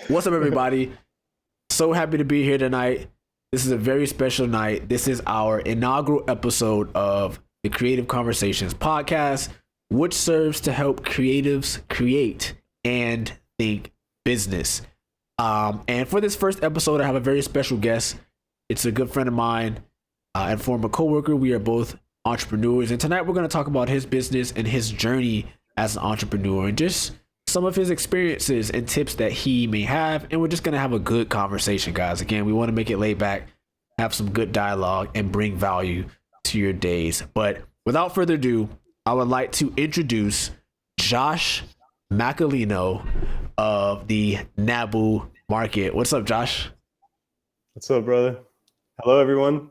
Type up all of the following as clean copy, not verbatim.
What's up, everybody? So happy to be here tonight. This is a very special night. This is our inaugural episode of the Creative Conversations podcast, which serves to help creatives create and think business. And for this first episode, I have a very special guest. It's a good friend of mine and former coworker. We are both entrepreneurs, and tonight we're going to talk about his business and his journey as an entrepreneur, and just some of his experiences and tips that he may have. And we're just going to have a good conversation, guys. Again, we want to make it laid back, have some good dialogue, and bring value to your days. But without further ado, I would like to introduce Josh Macalinao of the Nabu Market. What's up, Josh? What's up, brother? Hello, everyone.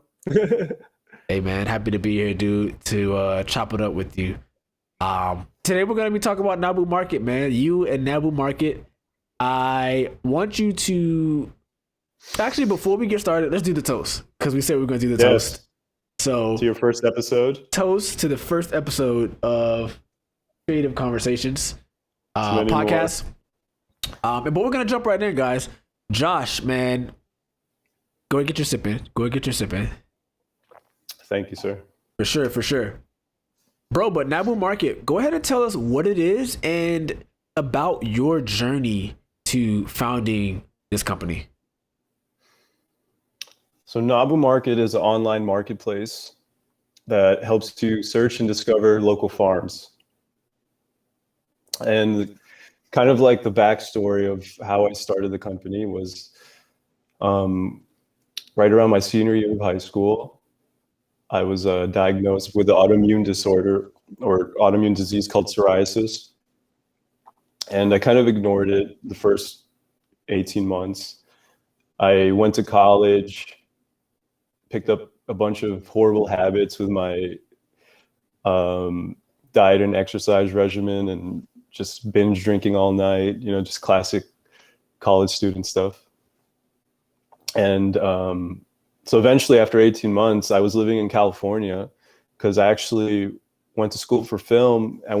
Hey, man, happy to be here, dude, to chop it up with you. Today we're going to be talking about Nabu Market, man. You and Nabu Market. I want you to actually, before we get started, let's do the toast, because we said we are going to do the toast. So to your first episode. Toast to the first episode of Creative Conversations podcast. But we're going to jump right in, guys. Josh, man, go ahead and get your sip in. Thank you, sir. For sure. Bro, but Nabu Market, go ahead and tell us what it is and about your journey to founding this company. So Nabu Market is an online marketplace that helps to search and discover local farms. And kind of like the backstory of how I started the company was right around my senior year of high school. I was diagnosed with an autoimmune disorder or autoimmune disease called psoriasis. And I kind of ignored it the first 18 months. I went to college, picked up a bunch of horrible habits with my diet and exercise regimen, and just binge drinking all night, just classic college student stuff. And so eventually, after 18 months, I was living in California because I actually went to school for film. I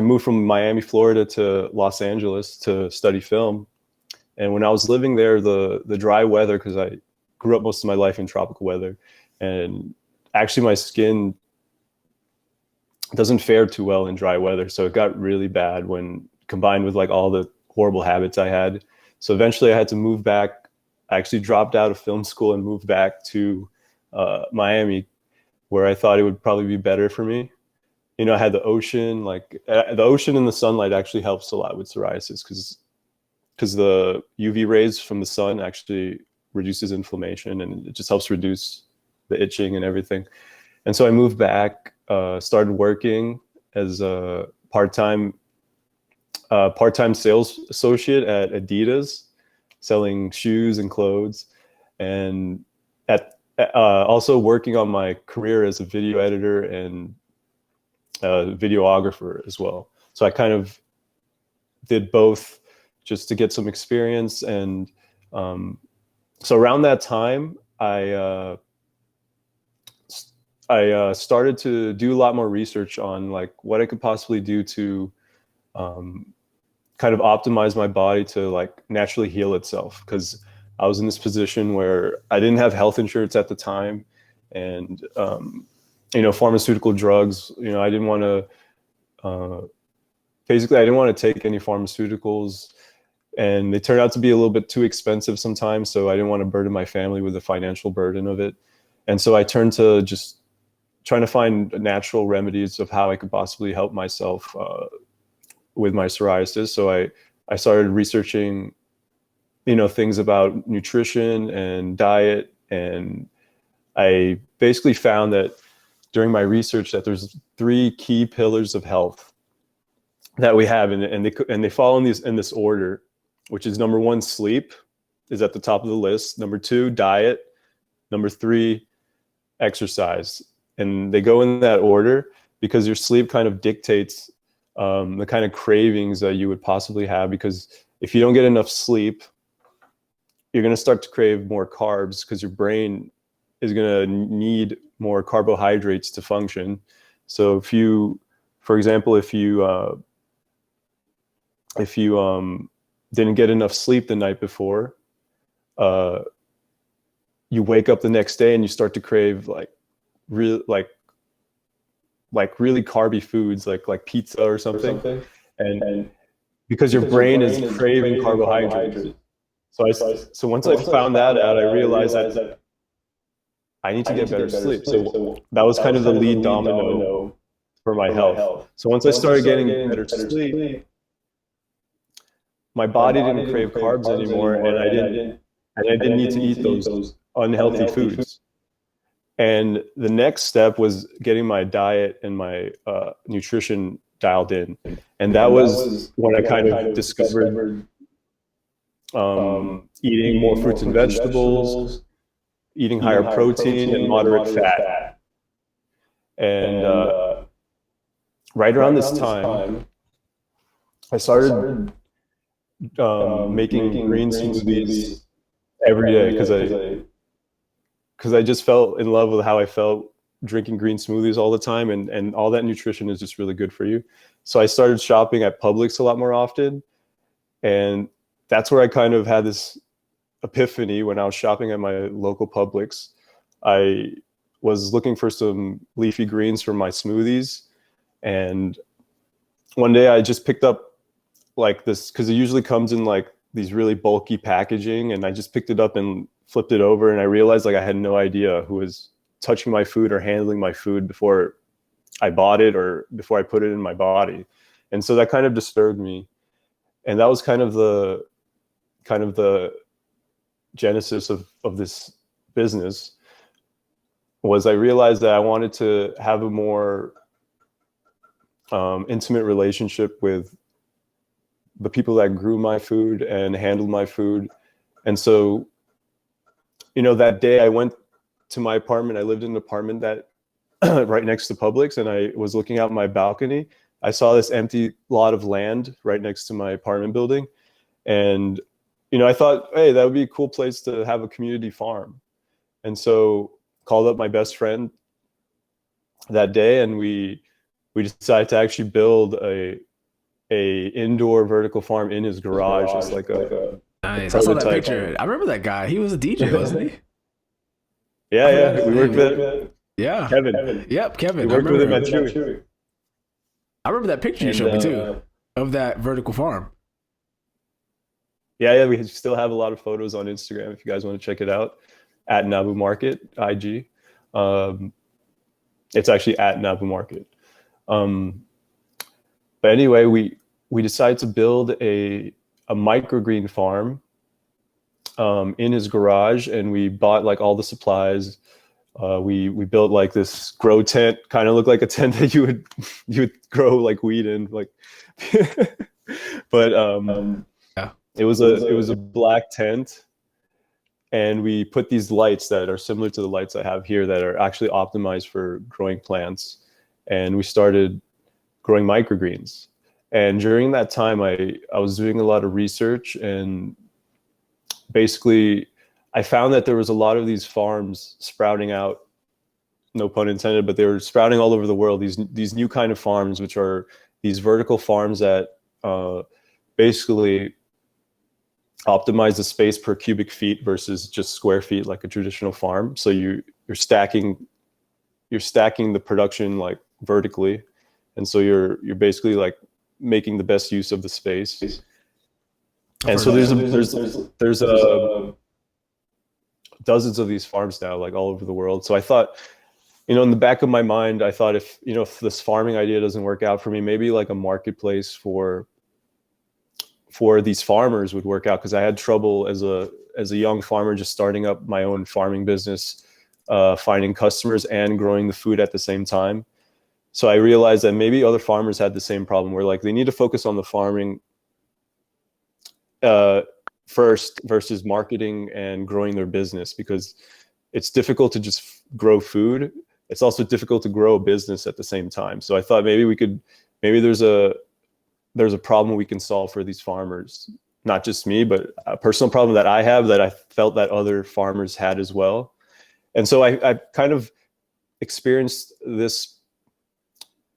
moved from Miami, Florida to Los Angeles to study film. And when I was living there, the dry weather, because I grew up most of my life in tropical weather, and actually my skin doesn't fare too well in dry weather. So it got really bad when combined with like all the horrible habits I had. So eventually I had to move back. I actually dropped out of film school and moved back to Miami, where I thought it would probably be better for me. I had the ocean, the ocean and the sunlight actually helps a lot with psoriasis because the UV rays from the sun actually reduces inflammation, and it just helps reduce the itching and everything. And so I moved back, started working as a part-time sales associate at Adidas, selling shoes and clothes, and also working on my career as a video editor and videographer as well. So I kind of did both just to get some experience. And so around that time, I started to do a lot more research on like what I could possibly do to kind of optimize my body to like naturally heal itself, because I was in this position where I didn't have health insurance at the time, and pharmaceutical drugs, I didn't want to basically I didn't want to take any pharmaceuticals, and they turned out to be a little bit too expensive sometimes, so I didn't want to burden my family with the financial burden of it. And so I turned to just trying to find natural remedies of how I could possibly help myself with my psoriasis. So I started researching, things about nutrition and diet. And I basically found that during my research that there's 3 key pillars of health that we have. And they fall in this order, which is number 1, sleep is at the top of the list. Number 2, diet. Number 3, exercise. And they go in that order because your sleep kind of dictates the kind of cravings that you would possibly have, because if you don't get enough sleep, you're going to start to crave more carbs because your brain is going to need more carbohydrates to function. So for example, if you didn't get enough sleep the night before, you wake up the next day and you start to crave real really carby foods like pizza or something. And because your brain is craving carbohydrates. So once I found that out, I realized that I need to get better sleep. So that was kind of the lead domino for my health. So once I started getting better sleep, my body didn't crave carbs anymore, and I didn't need to eat those unhealthy foods. And the next step was getting my diet and my nutrition dialed in. And that was when I kind of discovered eating more fruits and vegetables, eating higher protein and moderate fat. And right around this time, I started making green smoothies every day because I just felt in love with how I felt drinking green smoothies all the time, and all that nutrition is just really good for you. So I started shopping at Publix a lot more often, and that's where I kind of had this epiphany when I was shopping at my local Publix. I was looking for some leafy greens for my smoothies, and one day I just picked up like this, because it usually comes in like these really bulky packaging, and I just picked it up and flipped it over, and I realized like I had no idea who was touching my food or handling my food before I bought it or before I put it in my body. And so that kind of disturbed me. And that was kind of the genesis of this business. Was I realized that I wanted to have a more intimate relationship with the people that grew my food and handled my food. And so, that day I went to my apartment. I lived in an apartment that right next to Publix, and I was looking out my balcony. I saw this empty lot of land right next to my apartment building. And, I thought, hey, that would be a cool place to have a community farm. And so called up my best friend that day, and we decided to actually build a indoor vertical farm in his garage. It's like a nice. I saw that picture. I remember that guy. He was a DJ, wasn't he? Yeah. We worked with Kevin. Yep, Kevin. We worked with him at Chewy. I remember that picture you showed me too of that vertical farm. Yeah. We still have a lot of photos on Instagram if you guys want to check it out. At Nabu Market, IG. It's actually at Nabu Market. But anyway, we decided to build a microgreen farm in his garage, and we bought like all the supplies. We built like this grow tent, kind of looked like a tent that you would grow like weed in, like. But it was a black tent, and we put these lights that are similar to the lights I have here that are actually optimized for growing plants, and we started growing microgreens. And during that time, I was doing a lot of research, and basically I found that there was a lot of these farms sprouting out, no pun intended, but they were sprouting all over the world. These new kind of farms, which are these vertical farms that basically optimize the space per cubic feet versus just square feet like a traditional farm. So you're stacking the production like vertically. And so you're basically like making the best use of the space. And so there's dozens of these farms now, like all over the world. So I thought, in the back of my mind, I thought if this farming idea doesn't work out for me, maybe like a marketplace for these farmers would work out, because I had trouble as a young farmer just starting up my own farming business, finding customers and growing the food at the same time. So I realized that maybe other farmers had the same problem, where like they need to focus on the farming first versus marketing and growing their business, because it's difficult to just grow food. It's also difficult to grow a business at the same time. So I thought maybe there's a problem we can solve for these farmers, not just me, but a personal problem that I have that I felt that other farmers had as well. And so I kind of experienced this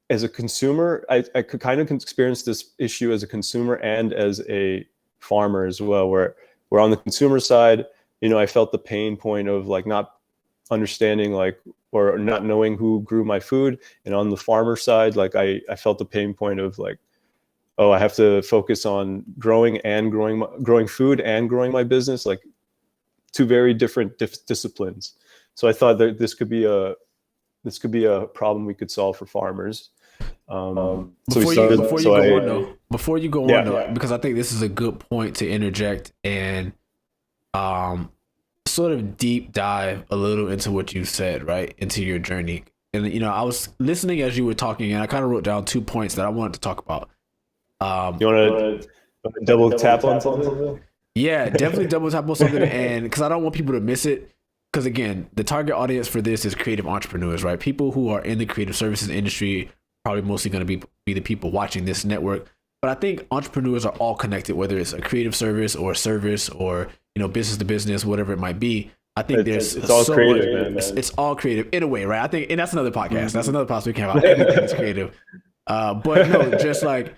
as a consumer. I could kind of experience this issue as a consumer and as a farmer as well, where on the consumer side, I felt the pain point of like not understanding like, or not knowing who grew my food. And on the farmer side, like I felt the pain point of like, oh, I have to focus on growing food and growing my business, like two very different disciplines. So I thought that this could be a problem we could solve for farmers. Before you go on, because I think this is a good point to interject and sort of deep dive a little into what you said, right? Into your journey. And, I was listening as you were talking, and I kind of wrote down 2 points that I wanted to talk about. You want to double tap on something? Yeah, definitely double tap on something. And because I don't want people to miss it. Because again, the target audience for this is creative entrepreneurs, right? People who are in the creative services industry, probably mostly going to be the people watching this network. But I think entrepreneurs are all connected, whether it's a creative service or business to business, whatever it might be. I think it's all creative, man. It's all creative in a way, right? I think, and that's another podcast. Mm-hmm. That's another podcast we can have about everything is creative. But no, just like,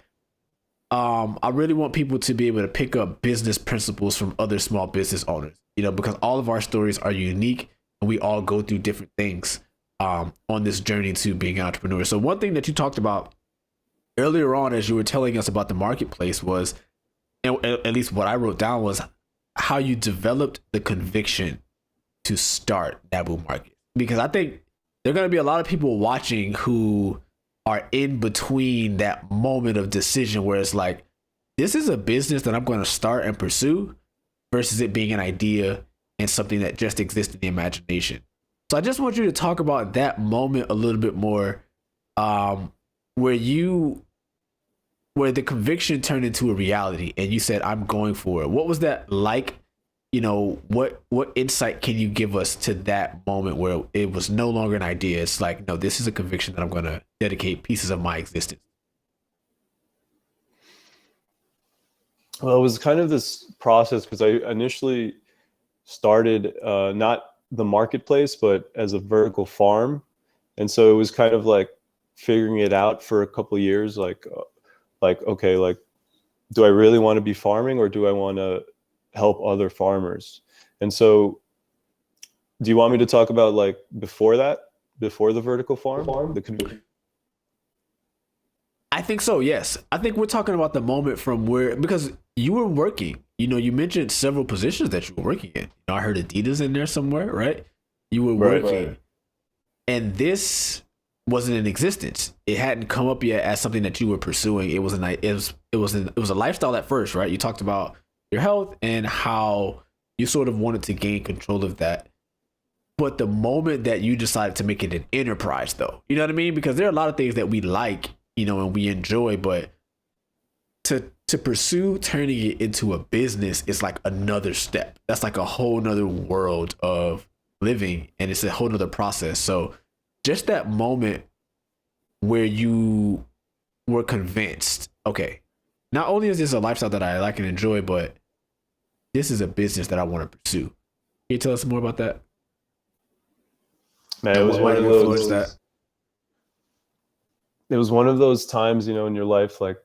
I really want people to be able to pick up business principles from other small business owners, because all of our stories are unique and we all go through different things on this journey to being an entrepreneur. So one thing that you talked about earlier on, as you were telling us about the marketplace, was, and at least what I wrote down, was how you developed the conviction to start Nabu Market. Because I think there are going to be a lot of people watching who are in between that moment of decision where it's like, this is a business that I'm going to start and pursue versus it being an idea and something that just exists in the imagination. So I just want you to talk about that moment a little bit more, where the conviction turned into a reality and you said, I'm going for it. What was that like? What insight can you give us to that moment where it was no longer an idea? It's like, no, this is a conviction that I'm going to dedicate pieces of my existence. Well, it was kind of this process because I initially started not the marketplace, but as a vertical farm. And so it was kind of like figuring it out for a couple of years, like, okay, like, do I really want to be farming or do I want to help other farmers? And so do you want me to talk about like before the vertical farm? I think so, yes. I think we're talking about the moment from where, because you were working, you mentioned several positions that you were working in. I heard Adidas in there somewhere, right? You were working. Right. And this wasn't in existence. It hadn't come up yet as something that you were pursuing. It was a lifestyle at first, right? You talked about your health and how you sort of wanted to gain control of that. But the moment that you decided to make it an enterprise, though, you know what I mean? Because there are a lot of things that we like, and we enjoy, but to pursue turning it into a business is like another step. That's like a whole nother world of living, and it's a whole nother process. So just that moment where you were convinced, okay, not only is this a lifestyle that I like and enjoy, but this is a business that I want to pursue. Can you tell us more about that? Man, it was one of those. It was one of those times, in your life, like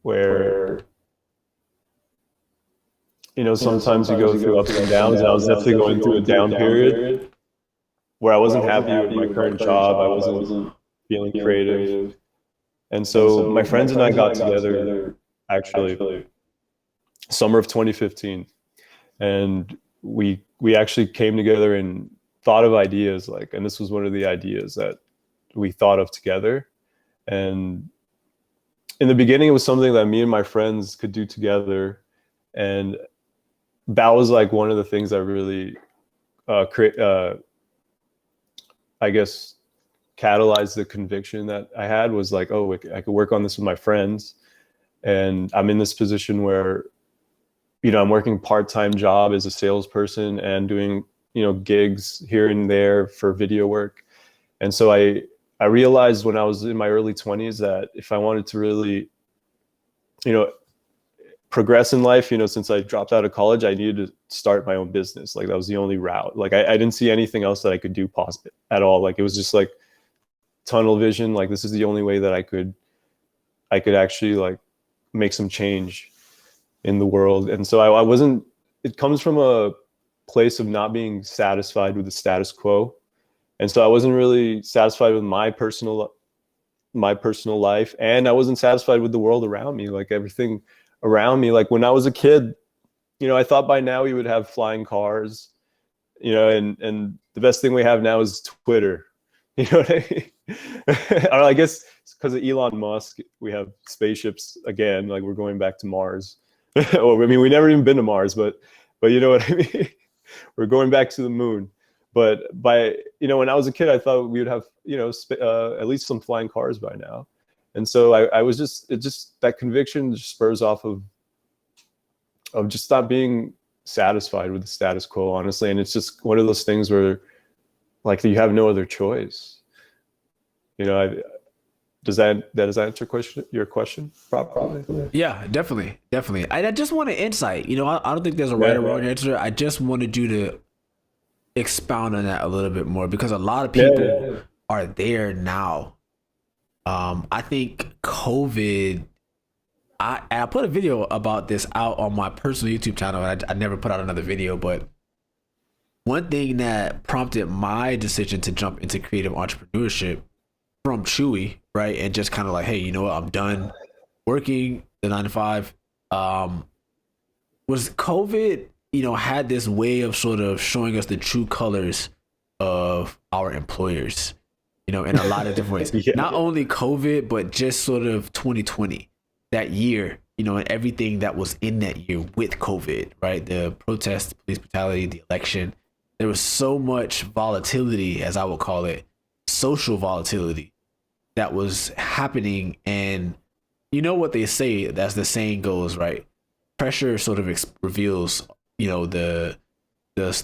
where, sometimes you go through ups and downs. And I was definitely going through a down period where I wasn't happy with my current job. I wasn't feeling creative. And so my friends and I got together actually summer of 2015. And we actually came together and thought of ideas, and this was one of the ideas that we thought of together. And in the beginning, it was something that me and my friends could do together. And that was like one of the things that really I guess catalyzed the conviction that I had, was like, oh, I could work on this with my friends. And I'm in this position where, I'm working part-time job as a salesperson and doing, gigs here and there for video work. And so I realized when I was in my early 20s that if I wanted to really, progress in life, since I dropped out of college, I needed to start my own business. Like that was the only route. Like I didn't see anything else that I could do at all. Like it was just like tunnel vision. Like this is the only way that I could actually like make some change. in the world. And so I wasn't, it comes from a place of not being satisfied with the status quo. And so I wasn't really satisfied with my personal life, and I wasn't satisfied with the world around me, like everything around me. Like when I was a kid, I thought by now we would have flying cars, and the best thing we have now is Twitter. You know what I mean? I don't know, I guess it's because of Elon Musk, we have spaceships again, like we're going back to Mars. Or, I mean, we never even been to Mars, but you know what I mean? We're going back to the moon. But when I was a kid, I thought we would have, at least some flying cars by now. And so I was just that conviction just spurs off of just not being satisfied with the status quo, honestly. And it's just one of those things where, like, you have no other choice. Does that answer your question properly? Yeah, definitely. I just want an insight. I don't think there's a right or wrong answer. I just wanted you to expound on that a little bit more, because a lot of people are there now. I think COVID, I put a video about this out on my personal YouTube channel, and I never put out another video, but one thing that prompted my decision to jump into creative entrepreneurship from Chewy, right, and just kind of like, hey, you know what, I'm done working the 9 to 5, was COVID, had this way of sort of showing us the true colors of our employers, in a lot of different ways. Not only COVID, but just sort of 2020, that year, and everything that was in that year with COVID, right? The protests, police brutality, the election. There was so much volatility, as I would call it, social volatility that was happening. And you know what they say, as the saying goes, right? Pressure sort of reveals, the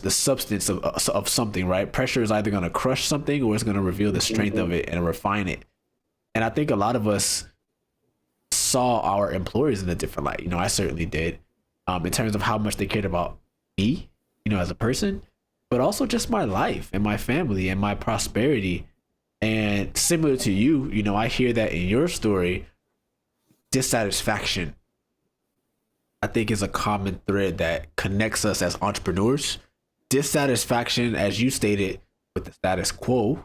substance of something, right? Pressure is either going to crush something, or it's going to reveal the strength of it and refine it. And I think a lot of us saw our employers in a different light. I certainly did, in terms of how much they cared about me, as a person, but also just my life and my family and my prosperity. And similar to you, I hear that in your story, dissatisfaction, I think, is a common thread that connects us as entrepreneurs. Dissatisfaction, as you stated, with the status quo,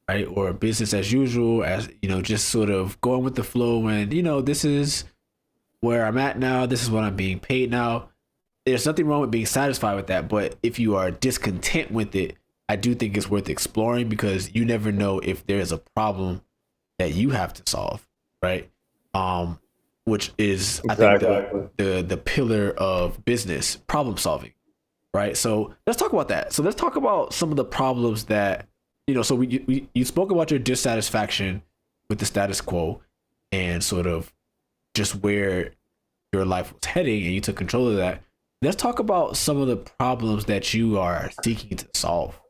right? Or business as usual, as, just sort of going with the flow, and, this is where I'm at now. This is what I'm being paid now. There's nothing wrong with being satisfied with that. But if you are discontent with it, I do think it's worth exploring, because you never know if there's a problem that you have to solve, right? Which is, exactly, I think, the pillar of business, problem solving, right? So let's talk about that. So let's talk about some of the problems that, so you spoke about your dissatisfaction with the status quo and sort of just where your life was heading, and you took control of that. Let's talk about some of the problems that you are seeking to solve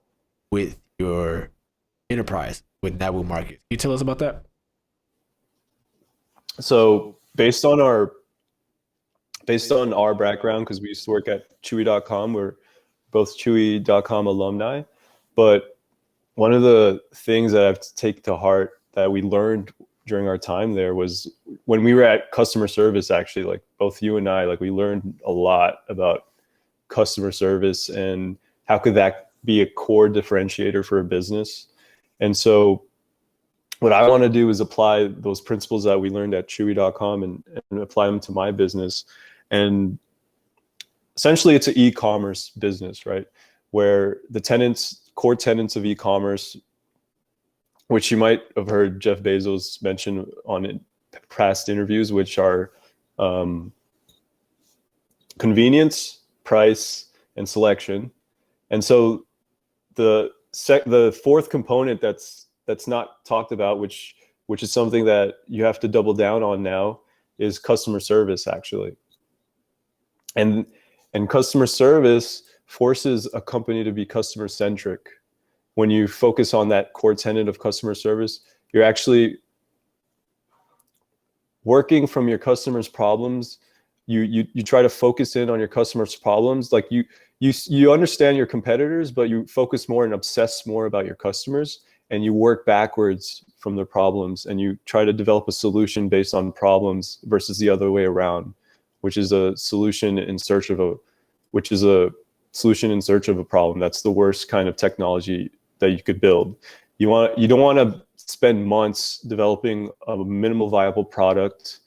with your enterprise, with Nabu Market. Can you tell us about that? So based on our background, because we used to work at Chewy.com, we're both Chewy.com alumni. But one of the things that I've taken to heart that we learned during our time there was when we were at customer service, actually, like both you and I, like we learned a lot about customer service and how could that be a core differentiator for a business. And so what I want to do is apply those principles that we learned at Chewy.com and apply them to my business. And essentially it's an e-commerce business, right? Where the core tenets of e-commerce, which you might have heard Jeff Bezos mention on past interviews, which are convenience, price, and selection. And so the fourth component that's not talked about, which is something that you have to double down on now, is customer service, actually. And customer service forces a company to be customer centric. When you focus on that core tenet of customer service, you're actually working from your customers' problems. You try to focus in on your customers' problems. Like you understand your competitors, but you focus more and obsess more about your customers, and you work backwards from their problems, and you try to develop a solution based on problems versus the other way around. which is a solution in search of a problem. That's the worst kind of technology that you could build. You don't want to spend months developing a minimal viable product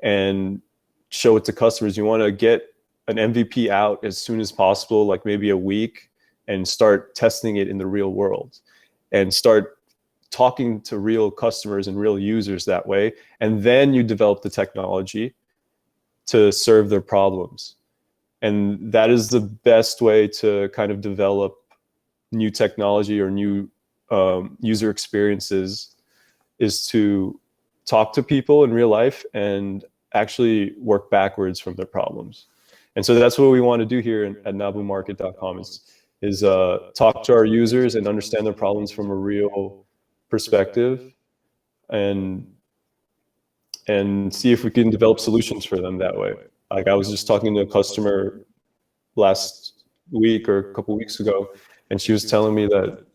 and show it to customers. You want to get an MVP out as soon as possible, like maybe a week, and start testing it in the real world and start talking to real customers and real users that way. And then you develop the technology to serve their problems. And that is the best way to kind of develop new technology or new user experiences, is to talk to people in real life and actually work backwards from their problems. And so that's what we want to do here at nabumarket.com is talk to our users and understand their problems from a real perspective, and see if we can develop solutions for them that way. Like, I was just talking to a customer last week or a couple of weeks ago, and she was telling me that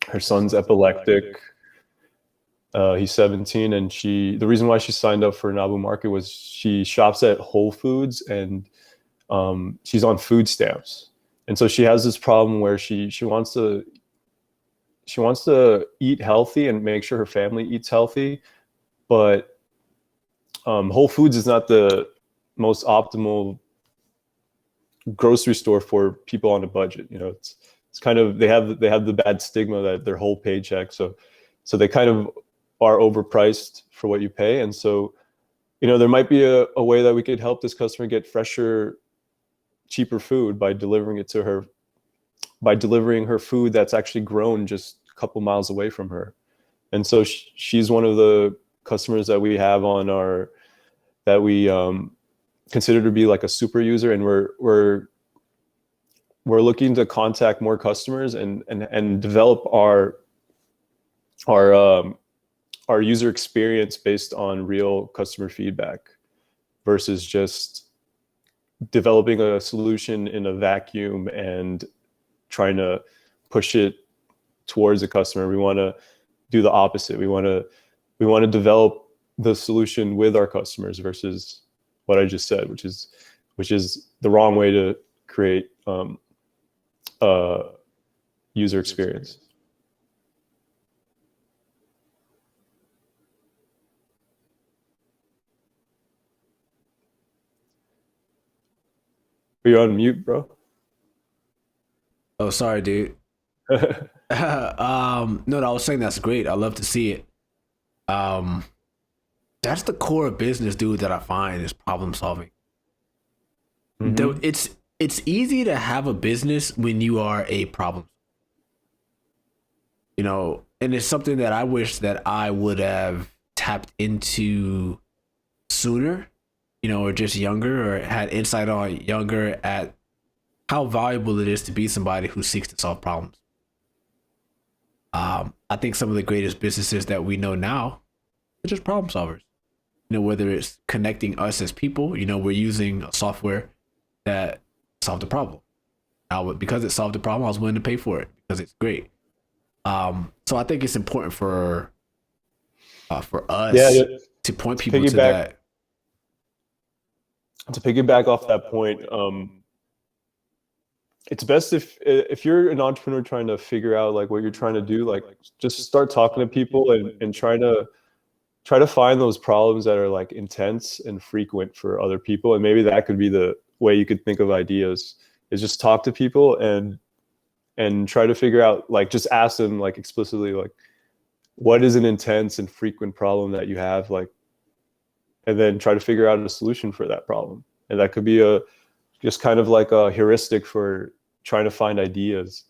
her son's epileptic. He's 17, and the reason why she signed up for Nabu Market was she shops at Whole Foods, and she's on food stamps. And so she has this problem where she wants to eat healthy and make sure her family eats healthy, but Whole Foods is not the most optimal grocery store for people on a budget. You know, it's kind of, they have the bad stigma that their whole paycheck, so they kind of are overpriced for what you pay. And so, you know, there might be a way that we could help this customer get fresher, cheaper food by delivering her food that's actually grown just a couple miles away from her. And so she's one of the customers that we have that we consider to be like a super user, and we're looking to contact more customers and develop our user experience based on real customer feedback, versus just developing a solution in a vacuum and trying to push it towards a customer. We want to do the opposite. We want to develop the solution with our customers, versus what I just said, which is the wrong way to create user experience. You're on mute, bro. Oh, sorry, dude. No, I was saying that's great. I love to see it. That's the core of business, dude, that I find is problem solving. Mm-hmm. It's easy to have a business when you are a problem. You know, and it's something that I wish that I would have tapped into sooner, you know, or just younger, or had insight on younger at how valuable it is to be somebody who seeks to solve problems. I think some of the greatest businesses that we know now are just problem solvers. You know, whether it's connecting us as people, you know, we're using a software that solved the problem. Now, because it solved the problem, I was willing to pay for it because it's great. So I think it's important for us to point people to that. To piggyback off that point, it's best if you're an entrepreneur trying to figure out like what you're trying to do, like just start talking to people and try to find those problems that are like intense and frequent for other people. And maybe that could be the way you could think of ideas, is just talk to people and try to figure out, like, just ask them like explicitly, like, what is an intense and frequent problem that you have, like, and then try to figure out a solution for that problem. And that could be just kind of like a heuristic for trying to find ideas,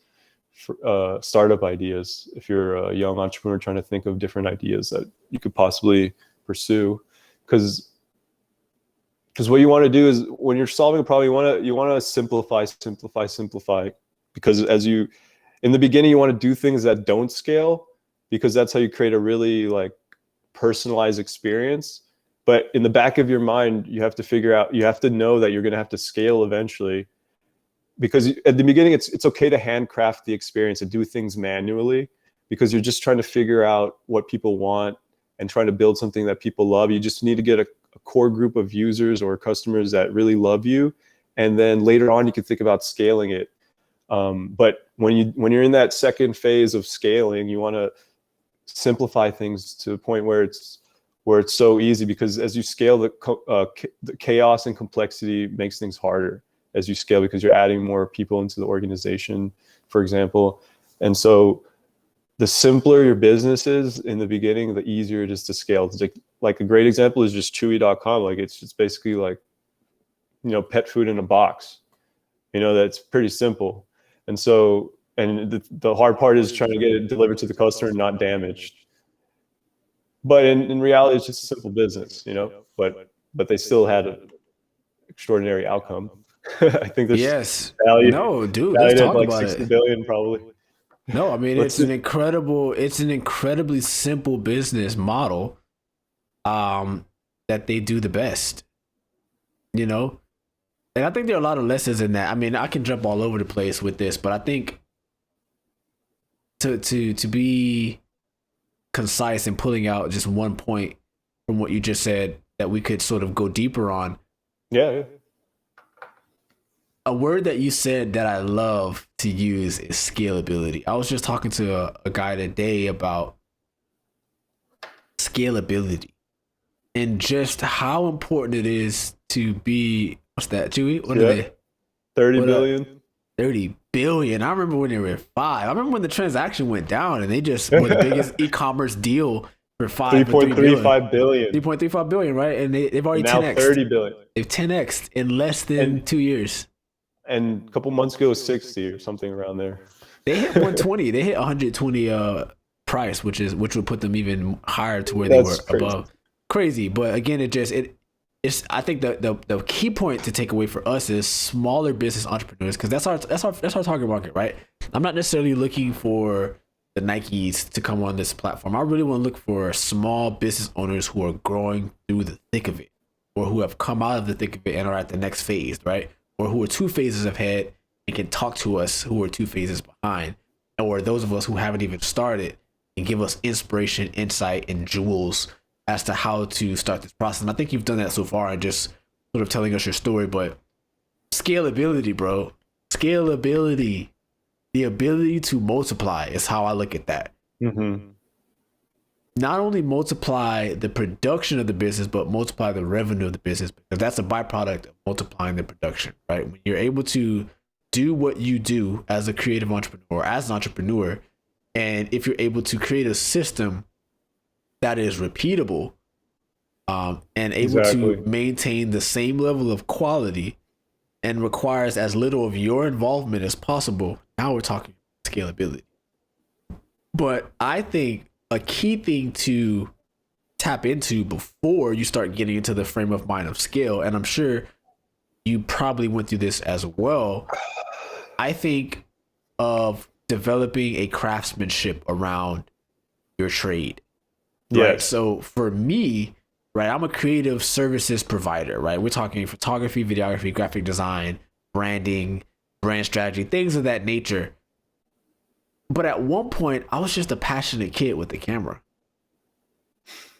for startup ideas. If you're a young entrepreneur trying to think of different ideas that you could possibly pursue, because what you want to do is, when you're solving a problem, you want to simplify, because in the beginning, you want to do things that don't scale, because that's how you create a really like personalized experience. But in the back of your mind, you have to know that you're going to have to scale eventually, because at the beginning, it's okay to handcraft the experience and do things manually, because you're just trying to figure out what people want and trying to build something that people love. You just need to get a core group of users or customers that really love you, and then later on you can think about scaling it. But when you're in that second phase of scaling, you want to simplify things to the point where it's so easy, because as you scale, the chaos and complexity makes things harder as you scale, because you're adding more people into the organization, for example. And so the simpler your business is in the beginning, the easier it is to scale. It's like a great example is just Chewy.com. Like it's just basically like, pet food in a box. That's pretty simple. And so, and the hard part is trying to get it delivered to the customer and not damaged. But in reality, it's just a simple business, but they still had an extraordinary outcome. I think there's valued let's talk like about 60 billion probably. No, I mean, it's an incredibly simple business model that they do the best, and I think there are a lot of lessons in that. I mean, I can jump all over the place with this, but I think to be concise and pulling out just one point from what you just said that we could sort of go deeper on. Yeah. A word that you said that I love to use is scalability. I was just talking to a guy today about scalability and just how important it is to be, what's that, Chewy? What are they? 30 billion. 30 billion. I remember when they were 5. I remember when the transaction went down and they just were the biggest e-commerce deal for 3.35 billion. 3.35 billion, right? And they've already now 10x. 30 billion. They've 10x'd in less than 2 years. And a couple months ago, it was 60 or something around there. They hit 120. They hit 120 price, which would put them even higher to where they were crazy. Above. Crazy, but again, it's. I think the key point to take away for us is smaller business entrepreneurs, because that's our target market, right? I'm not necessarily looking for the Nikes to come on this platform. I really want to look for small business owners who are growing through the thick of it, or who have come out of the thick of it and are at the next phase, right? Or who are 2 phases ahead and can talk to us who are 2 phases behind, or those of us who haven't even started and give us inspiration, insight, and jewels as to how to start this process. And I think you've done that so far and just sort of telling us your story. But scalability, bro. Scalability. The ability to multiply is how I look at that. Mm-hmm. Not only multiply the production of the business, but multiply the revenue of the business, because that's a byproduct of multiplying the production, right? When you're able to do what you do as a creative entrepreneur, as an entrepreneur, and if you're able to create a system that is repeatable and able to maintain the same level of quality and requires as little of your involvement as possible, now we're talking scalability. But I think a key thing to tap into before you start getting into the frame of mind of scale, and I'm sure you probably went through this as well, I think of developing a craftsmanship around your trade. Right. Yes. So for me, right, I'm a creative services provider, right? We're talking photography, videography, graphic design, branding, brand strategy, things of that nature. But at one point, I was just a passionate kid with the camera,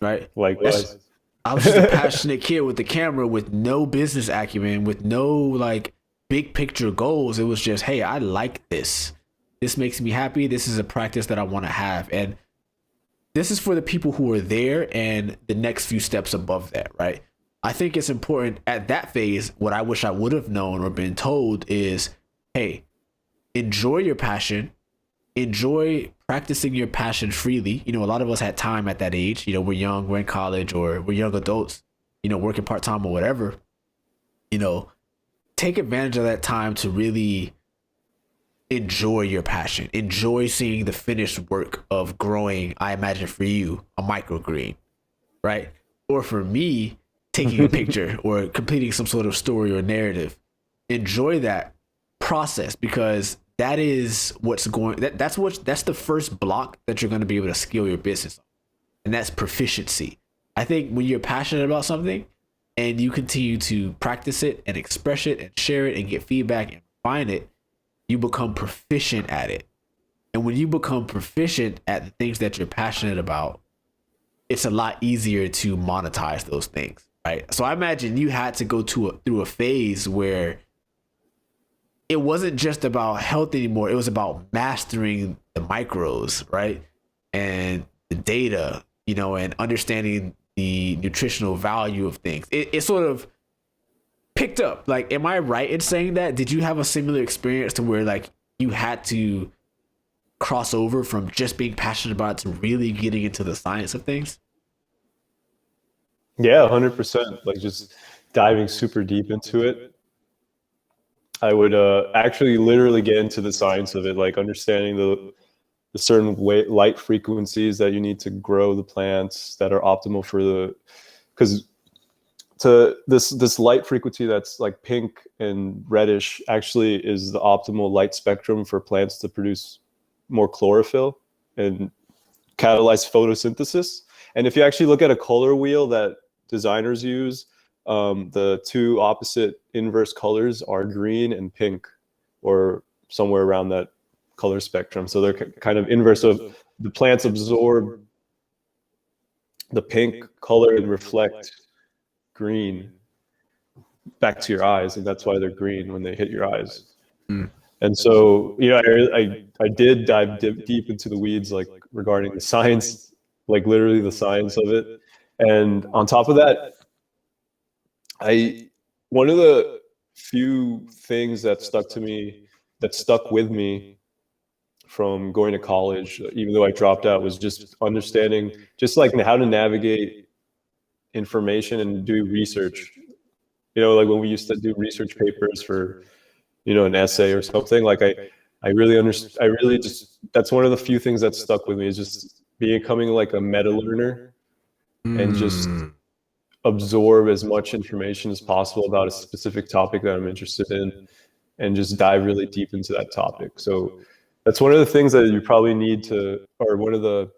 right? Likewise. I was just a passionate kid with the camera with no business acumen, with no like big picture goals. It was just, hey, I like this. This makes me happy. This is a practice that I want to have. And this is for the people who are there and the next few steps above that, right? I think it's important at that phase. What I wish I would have known or been told is, hey, enjoy your passion. Enjoy practicing your passion freely. A lot of us had time at that age. We're young, we're in college, or we're young adults, working part-time or whatever. Take advantage of that time to really enjoy your passion. Enjoy seeing the finished work of growing, I imagine for you, a microgreen, right? Or for me, taking a picture or completing some sort of story or narrative. Enjoy that process, because that is what's going, that's the first block that you're going to be able to scale your business on. And that's proficiency. I think when you're passionate about something and you continue to practice it and express it and share it and get feedback and refine it, you become proficient at it. And when you become proficient at the things that you're passionate about, it's a lot easier to monetize those things. right? So I imagine you had to go through a phase where it wasn't just about health anymore. It was about mastering the micros, right? And the data, and understanding the nutritional value of things. It sort of picked up. Like, am I right in saying that? Did you have a similar experience to where like you had to cross over from just being passionate about it to really getting into the science of things? Yeah, 100%. Like just diving super deep into it. I would actually literally get into the science of it, like understanding the certain light frequencies that you need to grow the plants that are optimal for because to this light frequency that's like pink and reddish actually is the optimal light spectrum for plants to produce more chlorophyll and catalyze photosynthesis. And if you actually look at a color wheel that designers use, the two opposite inverse colors are green and pink, or somewhere around that color spectrum. So they're kind of inverse of the plants absorb the pink color and reflect green back to your eyes, and that's why they're green when they hit your eyes. And so, I did dive deep into the weeds, like regarding the science, like literally the science of it. And on top of that, one of the few things that stuck with me from going to college, even though I dropped out, was just understanding just like how to navigate information and do research. Like when we used to do research papers for, an essay or something, like I really understand. I really just, that's one of the few things that stuck with me, is just becoming like a meta learner and just absorb as much information as possible about a specific topic that I'm interested in and just dive really deep into that topic. So that's one of the things that you probably need to, or one of the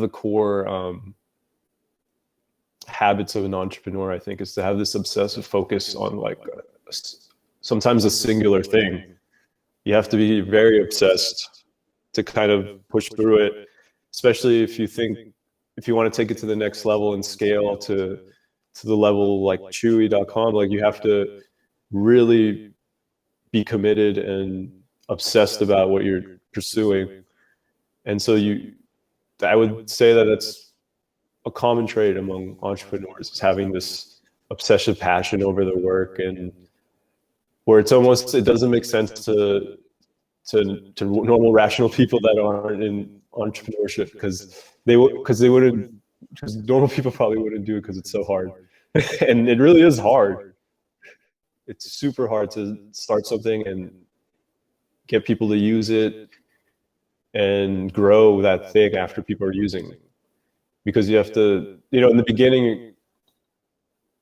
core habits of an entrepreneur, I think, is to have this obsessive focus on like sometimes a singular thing. You have to be very obsessed to kind of push through it, especially if you want to take it to the next level and scale to the level like Chewy.com. Like you have to really be committed and obsessed about what you're pursuing. And so I would say that it's a common trait among entrepreneurs, is having this obsessive passion over their work, and where it doesn't make sense to normal rational people that aren't in entrepreneurship, because normal people probably wouldn't do it because it's so hard. And it really is hard. It's super hard to start something and get people to use it and grow that thing after people are using it. Because you have to, in the beginning,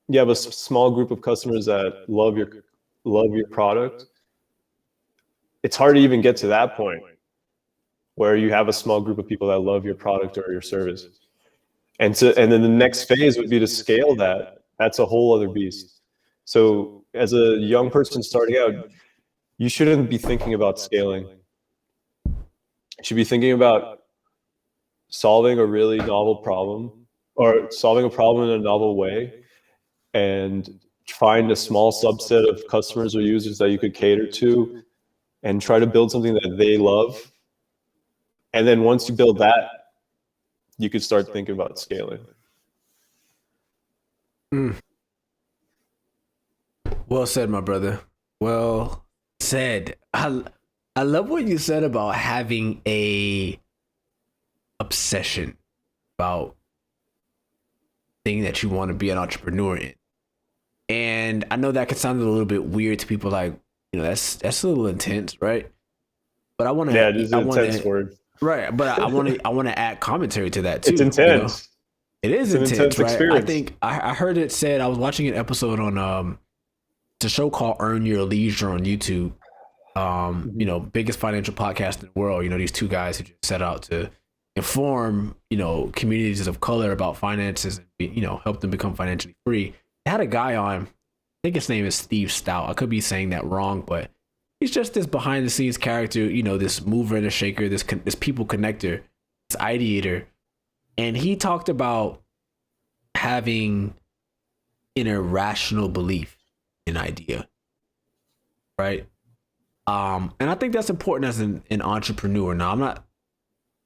you have a small group of customers that love your product. It's hard to even get to that point where you have a small group of people that love your product or your service. And then the next phase would be to scale that. That's a whole other beast. So as a young person starting out, you shouldn't be thinking about scaling. You should be thinking about solving a really novel problem, or solving a problem in a novel way, and find a small subset of customers or users that you could cater to and try to build something that they love. And then once you build that, you could start thinking about scaling. Well said, my brother. Well said. I love what you said about having a obsession about thing that you want to be an entrepreneur in. And I know that could sound a little bit weird to people, like, that's a little intense, right? But I want to, it is an intense word, right? But I want to add commentary to that too. It's intense. It is intense, right? Experience. I think I heard it said. I was watching an episode on the show called Earn Your Leisure on YouTube. Biggest financial podcast in the world. These two guys who just set out to inform communities of color about finances, and help them become financially free. They had a guy on, I think his name is Steve Stout. I could be saying that wrong, but he's just this behind the scenes character, this mover and a shaker, this people connector, this ideator. And he talked about having an irrational belief in idea, right? And I think that's important as an entrepreneur. Now, I'm not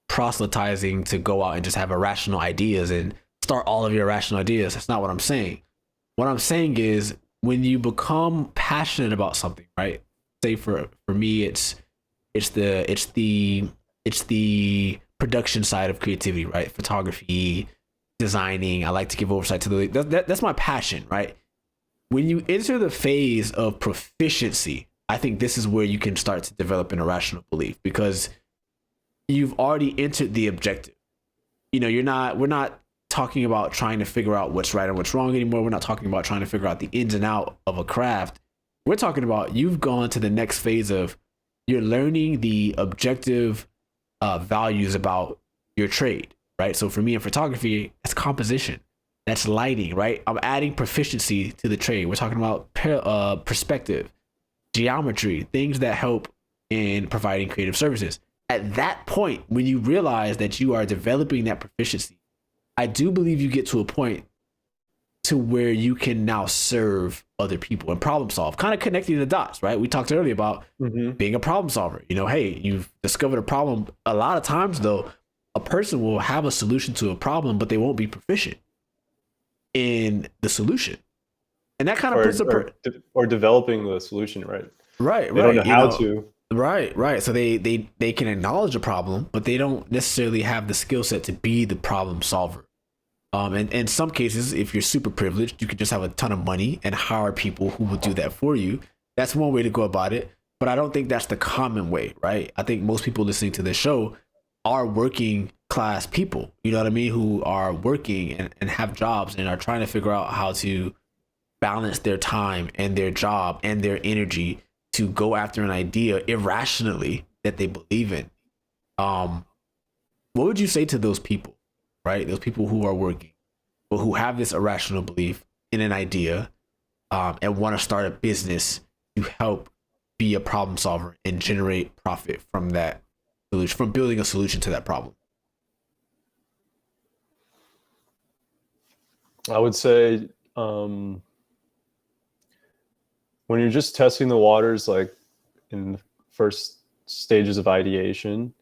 proselytizing to go out and just have irrational ideas and start all of your irrational ideas. That's not what I'm saying. What I'm saying is when you become passionate about something, right? Say for me, it's the production side of creativity, right? Photography, designing. I like to give oversight to that's my passion, right? When you enter the phase of proficiency, I think this is where you can start to develop an irrational belief because you've already entered the objective. We're not talking about trying to figure out what's right and what's wrong anymore. We're not talking about trying to figure out the ins and out of a craft. We're talking about you've gone to the next phase of you're learning the objective values about your trade, right? So for me in photography, that's composition, that's lighting, right? I'm adding proficiency to the trade. We're talking about perspective, geometry, things that help in providing creative services. At that point, when you realize that you are developing that proficiency, I do believe you get to a point to where you can now serve other people and problem solve, kind of connecting the dots, right? We talked earlier about being a problem solver. Hey, you've discovered a problem. A lot of times, though, a person will have a solution to a problem, but they won't be proficient in the solution. And that kind of puts or developing the solution, right? Right. They don't know how to. Right. So they can acknowledge a problem, but they don't necessarily have the skill set to be the problem solver. And in some cases, if you're super privileged, you can just have a ton of money and hire people who will do that for you. That's one way to go about it. But I don't think that's the common way, right? I think most people listening to this show are working class people, you know what I mean, who are working and have jobs and are trying to figure out how to balance their time and their job and their energy to go after an idea irrationally that they believe in. What would you say to those people, right? Those people who are working, but who have this irrational belief in an idea and want to start a business to help be a problem solver and generate profit from that solution, from building a solution to that problem? I would say when you're just testing the waters, like in the first stages of ideation,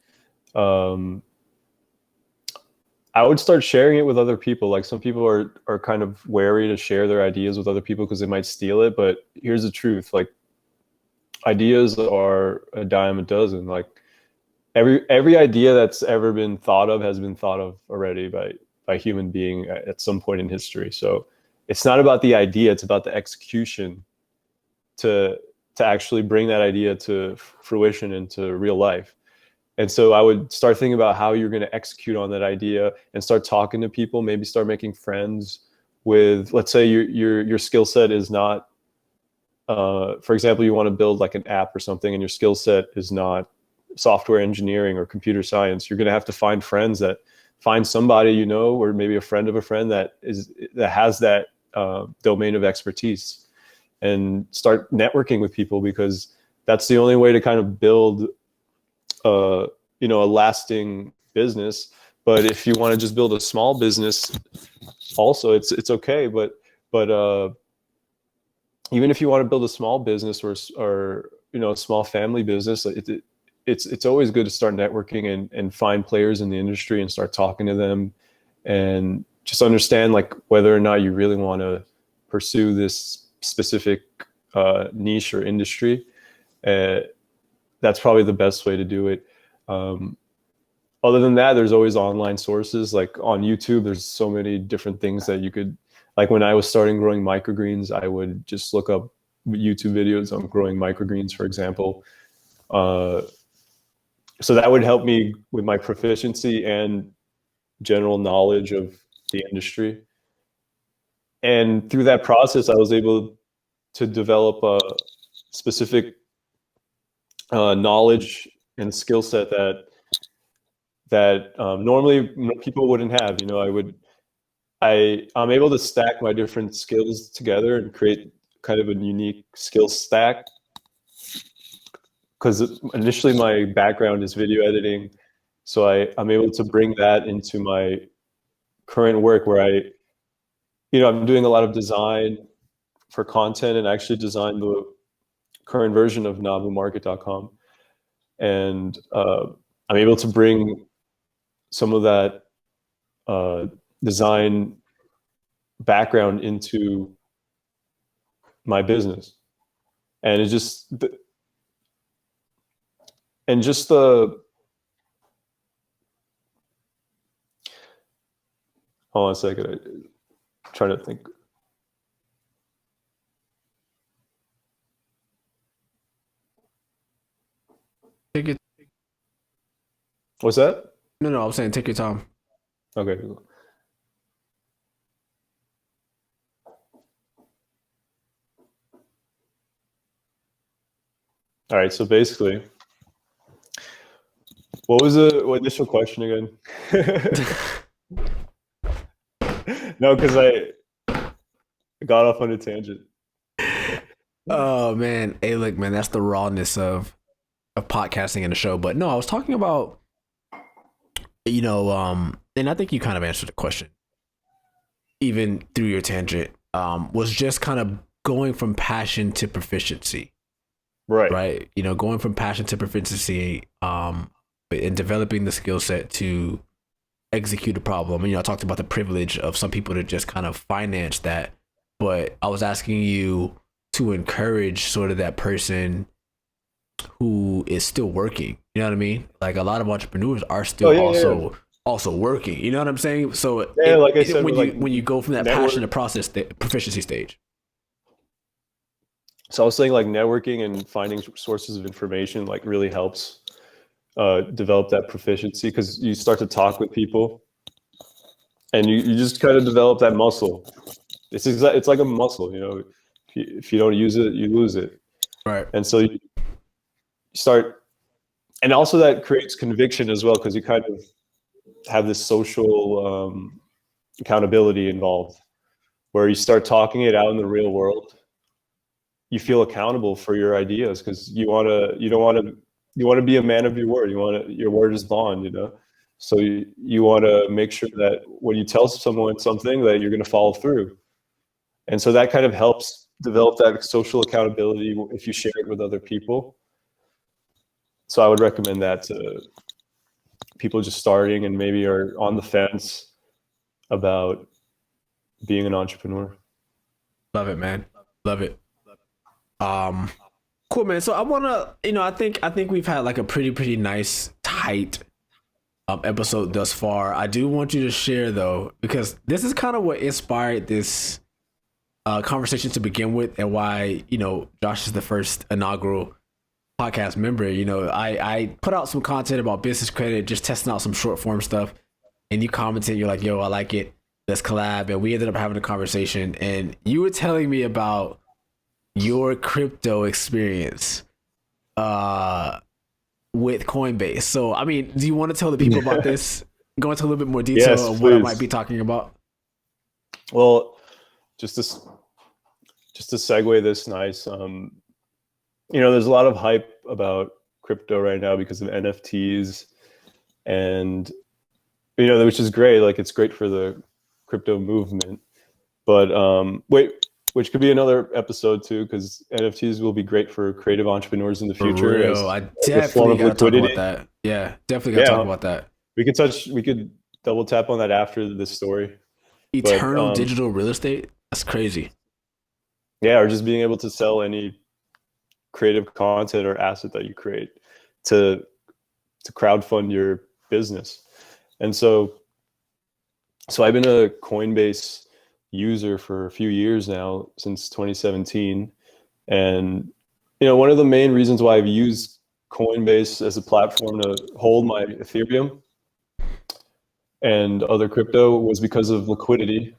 I would start sharing it with other people. Like some people are kind of wary to share their ideas with other people because they might steal it. But here's the truth: like ideas are a dime a dozen. Like every idea that's ever been thought of has been thought of already by human being at some point in history. So it's not about the idea; it's about the execution to actually bring that idea to fruition into real life. And so I would start thinking about how you're going to execute on that idea and start talking to people, maybe start making friends with, let's say your skill set is not, for example, you want to build like an app or something and your skill set is not software engineering or computer science. You're going to have to find friends that find somebody, or maybe a friend of a friend that has that domain of expertise, and start networking with people, because that's the only way to kind of build a lasting business. But if you want to just build a small business also, it's okay. But even if you want to build a small business or a small family business, it's always good to start networking and find players in the industry and start talking to them and just understand like whether or not you really want to pursue this specific niche or industry. That's probably the best way to do it. Other than that, there's always online sources. Like on YouTube, there's so many different things that you could, like when I was starting growing microgreens, I would just look up YouTube videos on growing microgreens, for example. So that would help me with my proficiency and general knowledge of the industry. And through that process, I was able to develop a specific knowledge and skill set that normally people wouldn't have. I'm able to stack my different skills together and create kind of a unique skill stack, because initially my background is video editing. So I'm able to bring that into my current work, where I'm doing a lot of design for content, and actually designed the current version of nabumarket.com. And I'm able to bring some of that design background into my business. And it's just, and just the, hold on a second, I'm trying to think. Take it. What's that? No, I was saying take your time. Okay, cool. All right, so basically, what was the initial question again? No, because I got off on a tangent. Oh man, hey, look, man, that's the rawness of podcasting in the show. But no, I was talking about, and I think you kind of answered the question, even through your tangent. Was just kind of going from passion to proficiency, Right. right? Going from passion to proficiency, and developing the skill set to execute a problem. I talked about the privilege of some people to just kind of finance that, but I was asking you to encourage sort of that person who is still working. You know what I mean? Like a lot of entrepreneurs are still also working. You know what I'm saying? So like I said, when you go from that passion to process proficiency stage. So I was saying, like, networking and finding sources of information like really helps develop that proficiency, because you start to talk with people and you just kind of develop that muscle. It's like a muscle, if you don't use it, you lose it. Right. And so you start, and also that creates conviction as well, because you kind of have this social accountability involved, where you start talking it out in the real world. You feel accountable for your ideas, because you want to be a man of your word. Your word is bond, so you want to make sure that when you tell someone something, that you're going to follow through. And so that kind of helps develop that social accountability if you share it with other people. So I would recommend that to people just starting and maybe are on the fence about being an entrepreneur. Love it, man. Love it. Cool, man. So I wanna, I think we've had like a pretty nice tight episode thus far. I do want you to share though, because this is kind of what inspired this conversation to begin with, and why Josh is the first inaugural podcast member. I put out some content about business credit, just testing out some short form stuff, and you commented, you're like, yo, I like it, let's collab. And we ended up having a conversation, and you were telling me about your crypto experience with Coinbase. So I mean, do you want to tell the people about this? Go into a little bit more detail of what I might be talking about. Well, just to segue this nice, there's a lot of hype about crypto right now because of NFTs, and which is great. Like, it's great for the crypto movement, but which could be another episode too, because NFTs will be great for creative entrepreneurs in the future. For real. I definitely gotta talk about that. Yeah, definitely gotta talk about that. We could double tap on that after this story. Eternal digital real estate? That's crazy. Yeah, or just being able to sell any creative content or asset that you create to crowdfund your business. And so I've been a Coinbase user for a few years now, since 2017. And one of the main reasons why I've used Coinbase as a platform to hold my Ethereum and other crypto was because of liquidity.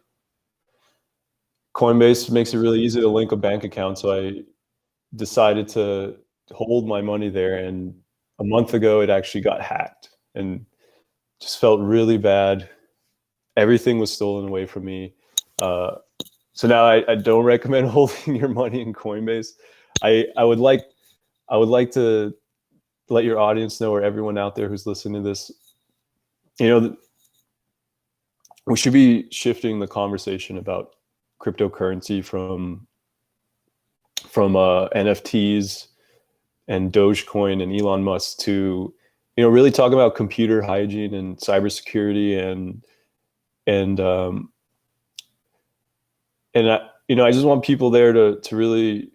Coinbase makes it really easy to link a bank account, so I decided to hold my money there, and a month ago it actually got hacked, and just felt really bad. Everything was stolen away from me. So now I don't recommend holding your money in Coinbase. I would like to let your audience know, or everyone out there who's listening to this, we should be shifting the conversation about cryptocurrency from NFTs and Dogecoin and Elon Musk to, really talk about computer hygiene and cybersecurity and I just want people there to really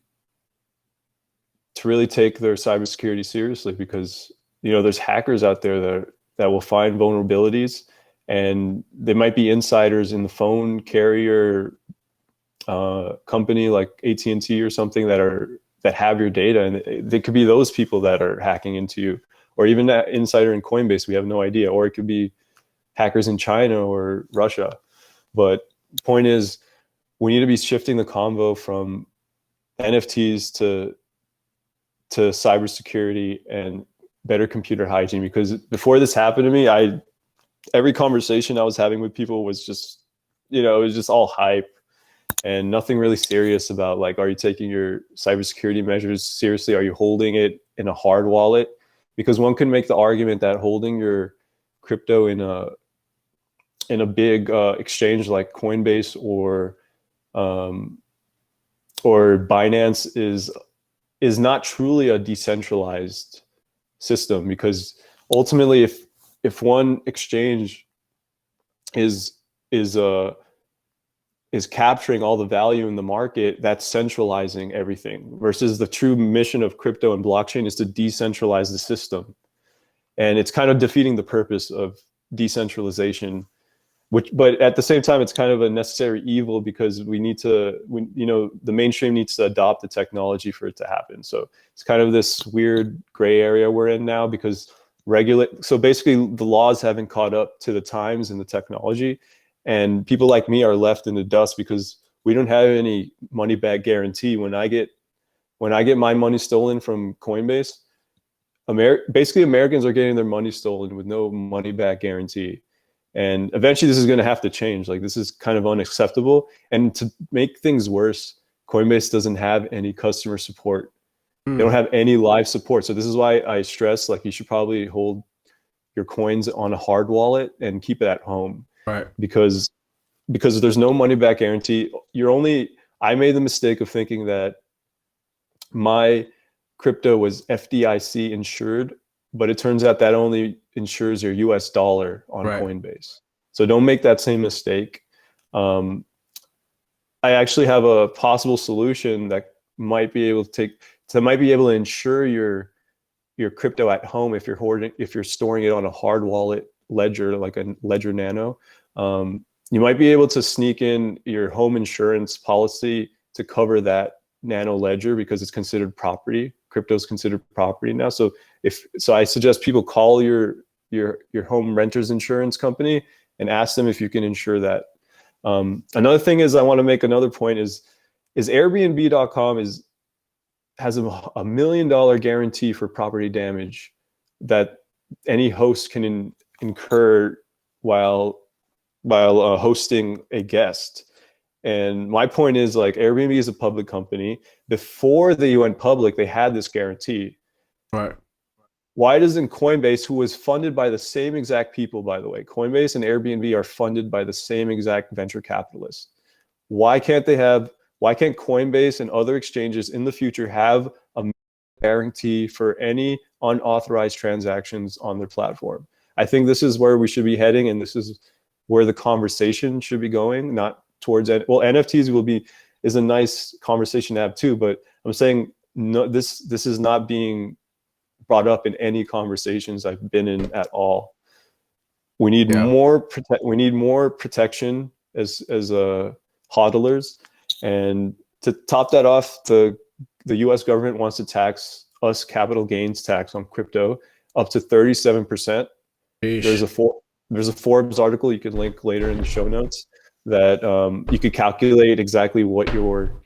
take their cybersecurity seriously, because there's hackers out there that will find vulnerabilities, and they might be insiders in the phone carrier company like AT&T or something that have your data, and they could be those people that are hacking into you, or even that insider in Coinbase. We have no idea, or it could be hackers in China or Russia. But point is, we need to be shifting the convo from NFTs to cybersecurity and better computer hygiene. Because before this happened to me, every conversation I was having with people was just, it was just all hype and nothing really serious about, like, are you taking your cybersecurity measures seriously? Are you holding it in a hard wallet? Because one can make the argument that holding your crypto in a big exchange like Coinbase or Binance is not truly a decentralized system, because ultimately, if one exchange is capturing all the value in the market, that's centralizing everything, versus the true mission of crypto and blockchain is to decentralize the system. And it's kind of defeating the purpose of decentralization, but at the same time, it's kind of a necessary evil, because the mainstream needs to adopt the technology for it to happen. So it's kind of this weird gray area we're in now, because so basically the laws haven't caught up to the times and the technology, and people like me are left in the dust because we don't have any money back guarantee. When I get my money stolen from Coinbase, basically Americans are getting their money stolen with no money back guarantee. And eventually this is going to have to change. Like, this is kind of unacceptable. And to make things worse, Coinbase doesn't have any customer support. They don't have any live support. So this is why I stress, like, you should probably hold your coins on a hard wallet and keep it at home. Right. Because there's no money back guarantee. I made the mistake of thinking that my crypto was FDIC insured, but it turns out that only insures your US dollar on Coinbase. So don't make that same mistake. I actually have a possible solution that might be able to insure your crypto at home if you're storing it on a hard wallet ledger, like a Ledger Nano. You might be able to sneak in your home insurance policy to cover that Nano ledger, because it's considered property. Crypto is considered property now. So I suggest people call your home renter's insurance company and ask them if you can insure that. Another thing is, I want to make another point is Airbnb.com has a $1 million guarantee for property damage that any host can incur while hosting a guest. And my point is, like, Airbnb is a public company. Before they went public, they had this guarantee. Right. Why doesn't Coinbase, who was funded by the same exact people, by the way, Coinbase and Airbnb are funded by the same exact venture capitalists. Why can't Coinbase and other exchanges in the future have a guarantee for any unauthorized transactions on their platform? I think this is where we should be heading, and this is where the conversation should be going, not towards NFTs is a nice conversation to have too, but I'm saying, no, this is not being brought up in any conversations I've been in at all. We need more protection as hodlers. And to top that off, the US government wants to tax us capital gains tax on crypto up to 37%. Sheesh. There's a Forbes article you can link later in the show notes that you could calculate exactly what your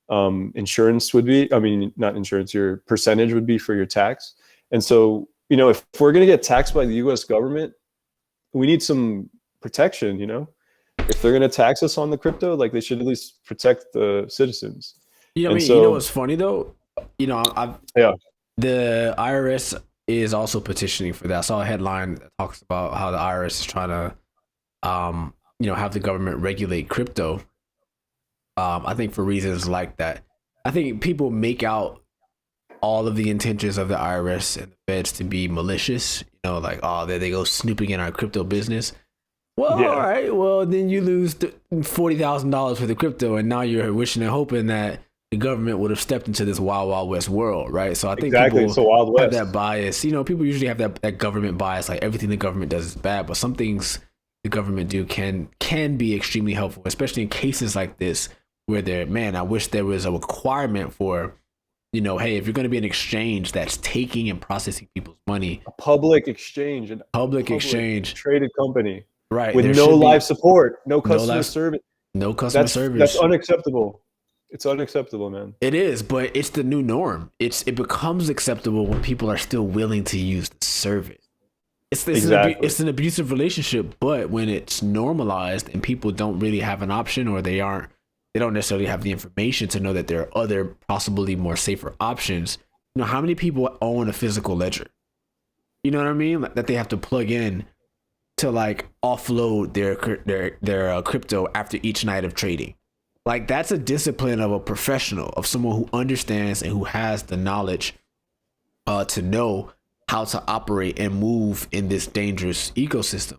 insurance would be. I mean, not insurance, your percentage would be for your tax. And so, if we're going to get taxed by the US government, we need some protection, If they're going to tax us on the crypto, like, they should at least protect the citizens. You know what's funny though? The IRS is also petitioning for that. I saw a headline that talks about how the IRS is trying to have the government regulate crypto. I think for reasons like that. I think people make out all of the intentions of the IRS and the feds to be malicious. You know, like, oh, there they go snooping in our crypto business. Well, all Yeah, right. Well, then you lose $40,000 for the crypto, and now you're wishing and hoping that the government would have stepped into this wild, wild west world, right? So I think exactly. It's people a Wild have that West. bias. You know, people usually have that government bias, like everything the government does is bad, but some things the government do can be extremely helpful, especially in cases like this where they're, man, I wish there was a requirement for, you know, hey, if you're going to be an exchange that's taking and processing people's money, A public exchange and a public public exchange, traded company right? with There no should live be support, no no customer life, service. no customer That's service. unacceptable. It's unacceptable, man. It is, but it's the new norm. It becomes acceptable when people are still willing to use the service. Exactly. It's an abusive relationship, but when it's normalized and people don't really have an option, or they don't necessarily have the information to know that there are other possibly more safer options. You know, how many people own a physical ledger? You know what I mean? Like, that they have to plug in to like offload their crypto after each night of trading. Like, that's a discipline of a professional, of someone who understands and who has the knowledge to know how to operate and move in this dangerous ecosystem.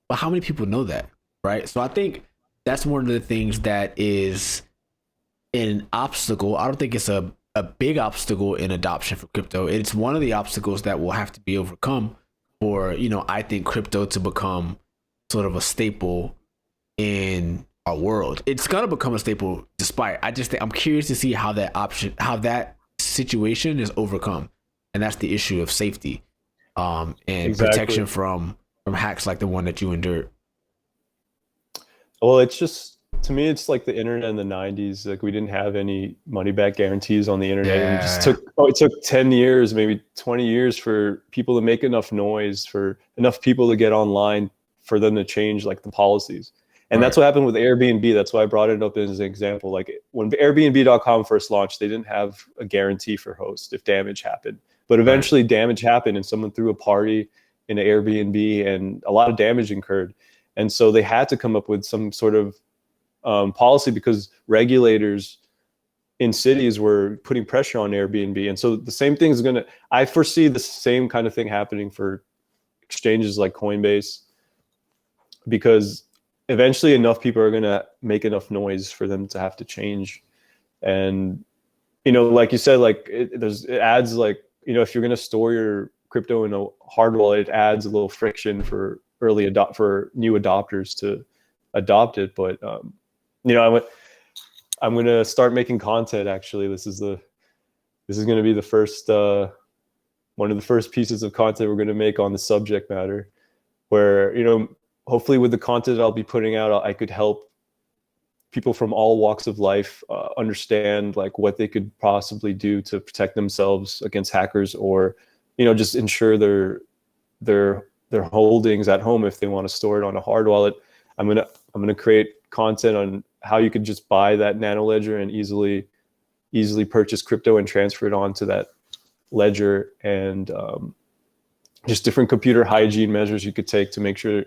But how many people know that, right? So I think that's one of the things that is an obstacle. I don't think it's a big obstacle in adoption for crypto. It's one of the obstacles that will have to be overcome for, you know, I think crypto to become sort of a staple in our world. It's gonna become a staple despite. I just think I'm curious to see how that situation is overcome. And that's the issue of safety, and protection Exactly. from hacks like the one that you endured. Well, it's just to me, it's like the internet in the '90s. Like we didn't have any money back guarantees on the internet, and Yeah, it took 10 years, maybe 20 years, for people to make enough noise, for enough people to get online, for them to change like the policies. And right, that's what happened with Airbnb. That's why I brought it up as an example. Like when Airbnb.com first launched, they didn't have a guarantee for hosts if damage happened. But right, eventually, damage happened, and someone threw a party in an Airbnb, and a lot of damage incurred. And so they had to come up with some sort of policy, because regulators in cities were putting pressure on Airbnb. And so the same thing is going to, I foresee the same kind of thing happening for exchanges like Coinbase, because eventually enough people are going to make enough noise for them to have to change. And, you know, like you said, like it adds, like, you know, if you're going to store your crypto in a hard wallet, it adds a little friction for for new adopters to adopt it. But, you know, I'm gonna start making content. Actually, this is gonna be the first one of the first pieces of content we're gonna make on the subject matter. Where, you know, hopefully with the content I'll be putting out, I could help people from all walks of life understand like what they could possibly do to protect themselves against hackers, or, you know, just ensure their holdings at home if they want to store it on a hard wallet. I'm gonna create content on how you could just buy that nano ledger and easily purchase crypto and transfer it onto that ledger, and just different computer hygiene measures you could take to make sure,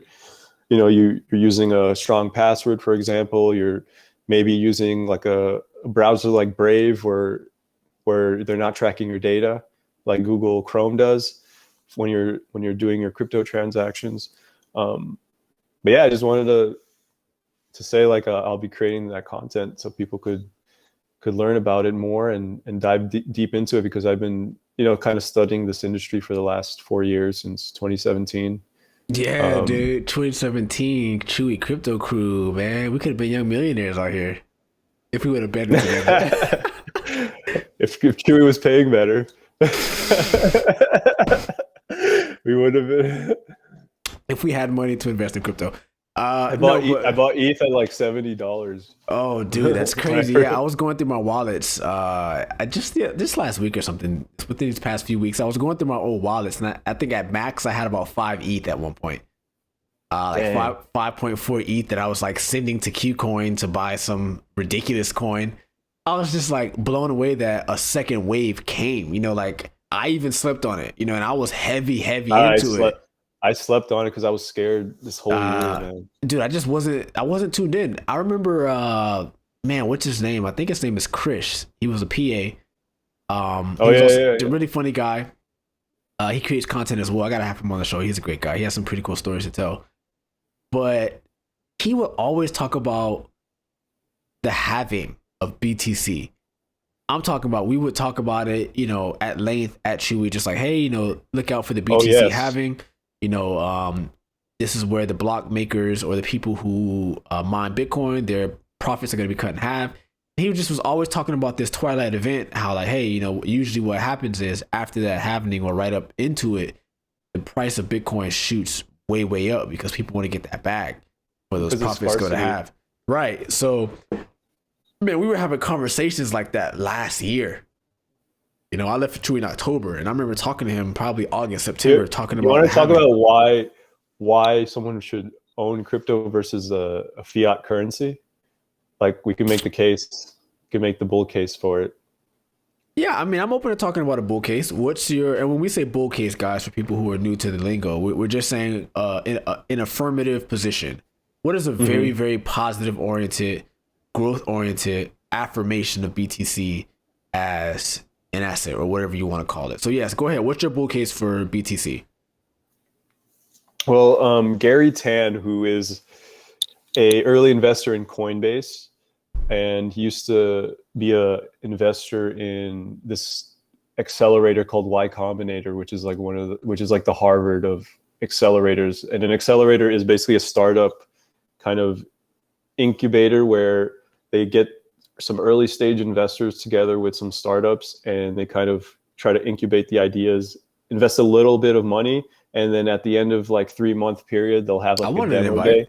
you know, you're using a strong password, for example. You're maybe using like a browser like Brave, where they're not tracking your data like Google Chrome does when you're doing your crypto transactions. Um, but yeah, I just wanted to say, like, I'll be creating that content so people could learn about it more, and dive deep into it, because I've been, you know, kind of studying this industry for the last 4 years, since 2017. yeah, Um, dude. 2017 Chewy Crypto Crew, man. We could have been young millionaires out here if we would have banded together. if Chewy was paying better, we would have been. If we had money to invest in crypto. No, I but bought ETH at like $70. oh, dude, that's When I crazy. Yeah, I heard. was going through my wallets. I just, yeah, this last week or something, within these past few weeks, I was going through my old wallets, and I think at max I had about 5 ETH at one point. Like Dang. 5.4 ETH that I was like sending to Qcoin to buy some ridiculous coin. I was just like blown away that a second wave came. You know, like I even slept on it. You know, and I was heavy I into it. slept I slept on it because I was scared this whole year, man. Dude, I just wasn't. I wasn't tuned in. I remember. man, what's his name? I think his name is Chris. He was a PA. Oh He was yeah, also yeah, a yeah. really funny guy. He creates content as well. I gotta have him on the show. He's a great guy. He has some pretty cool stories to tell. But he would always talk about the halving of BTC. I'm talking about, we would talk about it, at length at Chewy, just like, hey, look out for the Oh BTC yes. halving. You know, this is where the block makers or the people who mine Bitcoin, their profits are going to be cut in half. He just was always talking about this twilight event, how like, hey, usually what happens is after that halving or right up into it, the price of Bitcoin shoots way, way up because people want to get that bag where those Because of profits go to sparsity. half. Right. So, man, we were having conversations like that last year. I left for Chewy in October, and I remember talking to him probably August, September, talking You about want the to talk halving. about why someone should own crypto versus a fiat currency? Like we can make the case, can make the bull case for it. Yeah, I mean, I'm open to talking about a bull case. And when we say bull case, guys, for people who are new to the lingo, we're just saying an affirmative position. What is a very, Hmm. very positive oriented, growth oriented affirmation of BTC as an asset or whatever you want to call it? So, yes, go ahead. What's your bull case for BTC? Well, Gary Tan, who is a early investor in Coinbase, and he used to be a investor in this accelerator called Y Combinator, which is like which is like the Harvard of accelerators. And an accelerator is basically a startup kind of incubator where they get some early stage investors together with some startups, and they kind of try to incubate the ideas, invest a little bit of money, and then at the end of like 3 month period, they'll have I like a want an demo invite. day.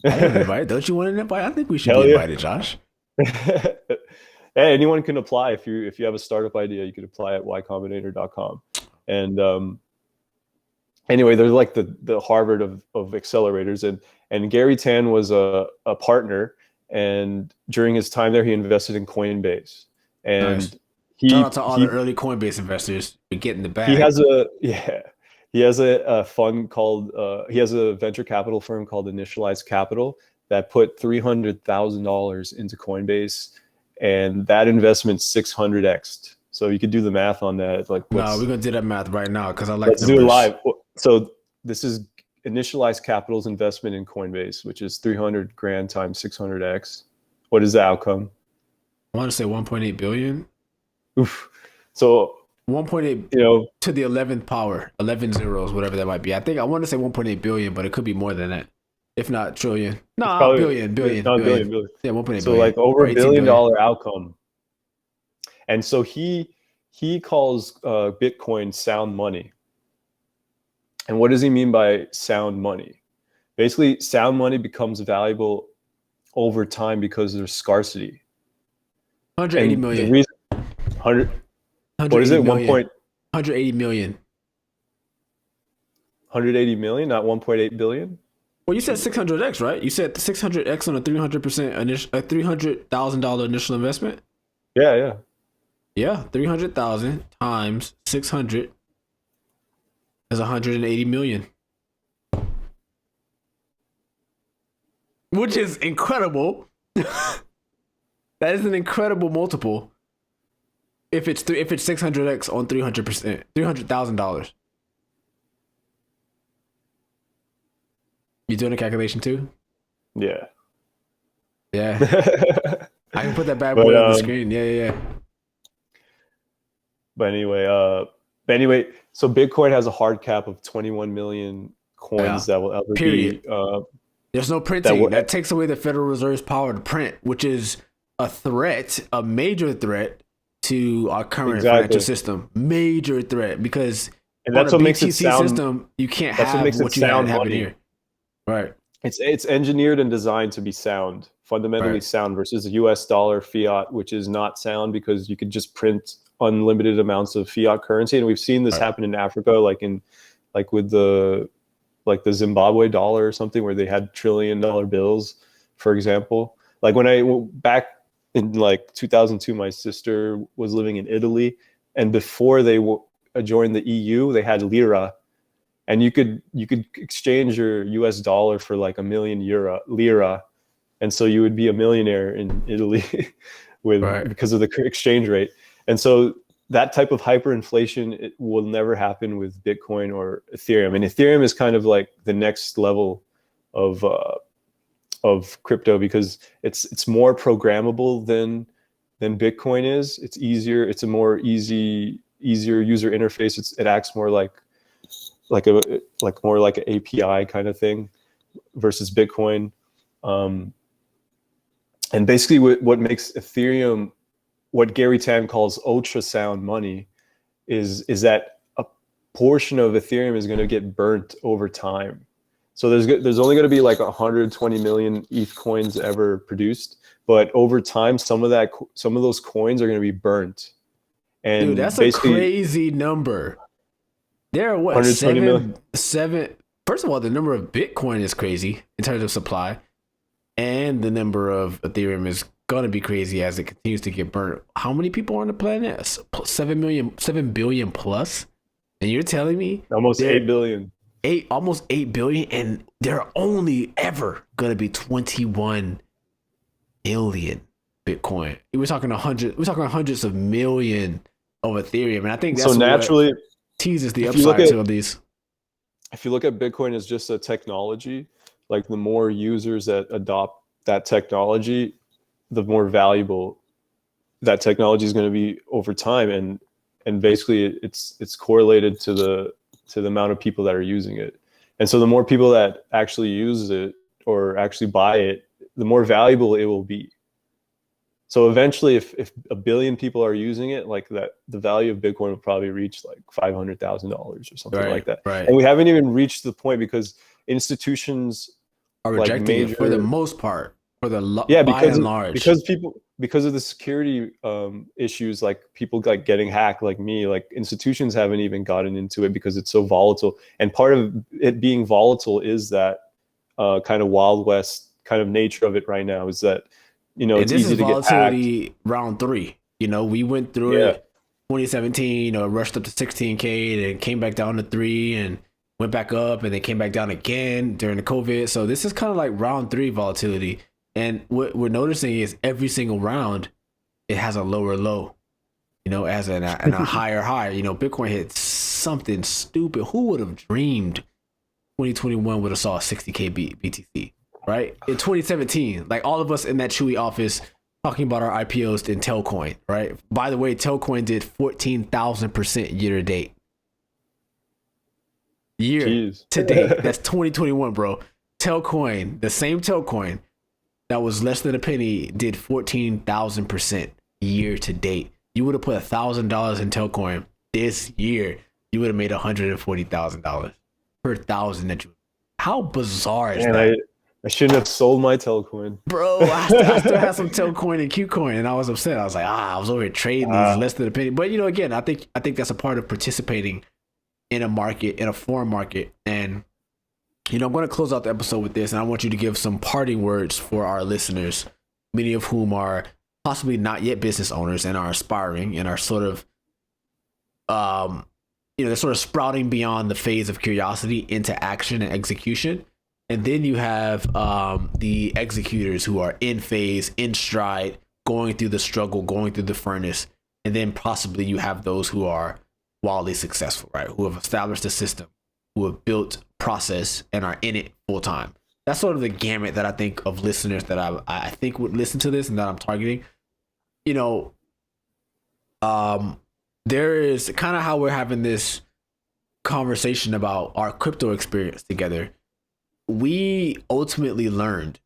I want an invite. Don't you want an invite? I think we should be Hell yeah. invited, Josh. Hey, anyone can apply. If you have a startup idea, you can apply at ycombinator.com. And anyway, they're like the Harvard of accelerators. And Gary Tan was a partner, and during his time there, he invested in Coinbase. Nice. And Shout he out to all the he early Coinbase investors for getting the he bag. has a yeah he has a fund called he has a venture capital firm called Initialized Capital that put $300,000 into Coinbase, and that investment 600x. So you could do the math on that. Like No, we're gonna do that math right now because I like let's do it numbers. live. So this is Initialized Capital's investment in Coinbase, which is 300 grand times 600x. What is the outcome? I want to say 1.8 billion. Oof. So 1.8 you know, to the 11th power, 11 zeros, whatever that might be. I want to say 1.8 billion, but it could be more than that, if not trillion. it's Nah, probably billion, billion, not a billion. billion. Yeah, 1.8 So billion like over or a 18 billion billion. dollar outcome. And so he calls Bitcoin sound money. And what does he mean by sound money? Basically, sound money becomes valuable over time because there's scarcity. 180 And the million. reason 100 what is 180 it? 1 million. point 180 million. 180 million, not 1.8 billion. Well, you said 600x, right? You said 600x on a 300% initial, a $300,000 initial investment. Yeah, yeah. Yeah, 300,000 times 600 is 180 million, which is incredible. That is an incredible multiple. If it's 600x on 300%, $300,000. You doing a calculation too? Yeah. Yeah, I can put that bad but boy on the screen. Yeah, yeah, yeah. but anyway, so Bitcoin has a hard cap of 21 million Yeah. coins that will ever Period. be There's no that printing. will That takes away the Federal Reserve's power to print, which is a threat, a major threat to our current financial exactly. system. Major threat because And on that's a what makes it BTC sound system, you can't that's what have makes it what you had sound happen money. here. Right. It's engineered and designed to be sound, fundamentally Right. sound, versus US dollar fiat, which is not sound because you could just print unlimited amounts of fiat currency. And we've seen this Right. happen in Africa, like with the Zimbabwe dollar or something, where they had $1 trillion bills, for example. Like when I back in like 2002, my sister was living in Italy, and before they joined the EU, they had lira, and you could exchange your US dollar for like a million lira, and so you would be a millionaire in Italy Right. because of the exchange rate. And so that type of hyperinflation, it will never happen with Bitcoin or Ethereum. And Ethereum is kind of like the next level of crypto, because it's more programmable than Bitcoin is. It's easier. It's a easier user interface. It acts more like more like an API kind of thing versus Bitcoin. And basically, what makes Ethereum, what Gary Tan calls ultrasound money, is that a portion of Ethereum is going to get burnt over time. So there's only going to be like 120 million ETH coins ever produced, but over time, some of those coins are going to be burnt. And Dude, that's a basically, crazy number. There are what 120 million. seven. First of all, the number of Bitcoin is crazy in terms of supply, and the number of Ethereum is gonna be crazy as it continues to get burnt. How many people are on the planet? 7 billion plus, and you're telling me Almost 8 billion. Almost 8 billion, and there are only ever gonna be 21 billion Bitcoin. We're talking hundreds of million of Ethereum, and I think that's So naturally, what teases the upside to these. If you look at Bitcoin as just a technology, like the more users that adopt that technology, the more valuable that technology is going to be over time. And basically it's correlated to the amount of people that are using it. And so the more people that actually use it or actually buy it, the more valuable it will be. So eventually, if a billion people are using it, like that, the value of Bitcoin will probably reach like $500,000 or something like that. Right. And we haven't even reached the point because institutions are rejecting it for the most part, by and large. Because of the security issues, like people like getting hacked, like me, like institutions haven't even gotten into it because it's so volatile. And part of it being volatile is that kind of Wild West kind of nature of it right now, is that, it's easy to get hacked. Round 3. We went through it 2017, rushed up to 16K and came back down to 3 and went back up and then came back down again during the COVID. So this is kind of like round 3 volatility. And what we're noticing is every single round, it has a lower low, it has a higher high. Bitcoin hit something stupid. Who would have dreamed 2021 would have saw a 60K BTC? Right? In 2017, like all of us in that Chewy office talking about our IPOs in Telcoin, right? By the way, Telcoin did 14,000% year to date. To date. That's 2021, bro. Telcoin, the same Telcoin that was less than a penny, did 14,000% year to date. You would have put $1,000 in Telcoin this year, you would have made $140,000 per thousand that you. How bizarre is that? I shouldn't have sold my Telcoin. Bro, I still have some Telcoin and Qcoin, and I was upset. I was like, I was over here trading these less than a penny. But again, I think that's a part of participating in a market, in a foreign market. And I'm going to close out the episode with this, and I want you to give some parting words for our listeners, many of whom are possibly not yet business owners and are aspiring and are sort of, they're sort of sprouting beyond the phase of curiosity into action and execution. And then you have the executors who are in phase, in stride, going through the struggle, going through the furnace. And then possibly you have those who are wildly successful, right? Who have established a system, who have built process and are in it full time. That's sort of the gamut that I think of listeners that I think would listen to this and that I'm targeting. There is kind of how we're having this conversation about our crypto experience together. We ultimately learned.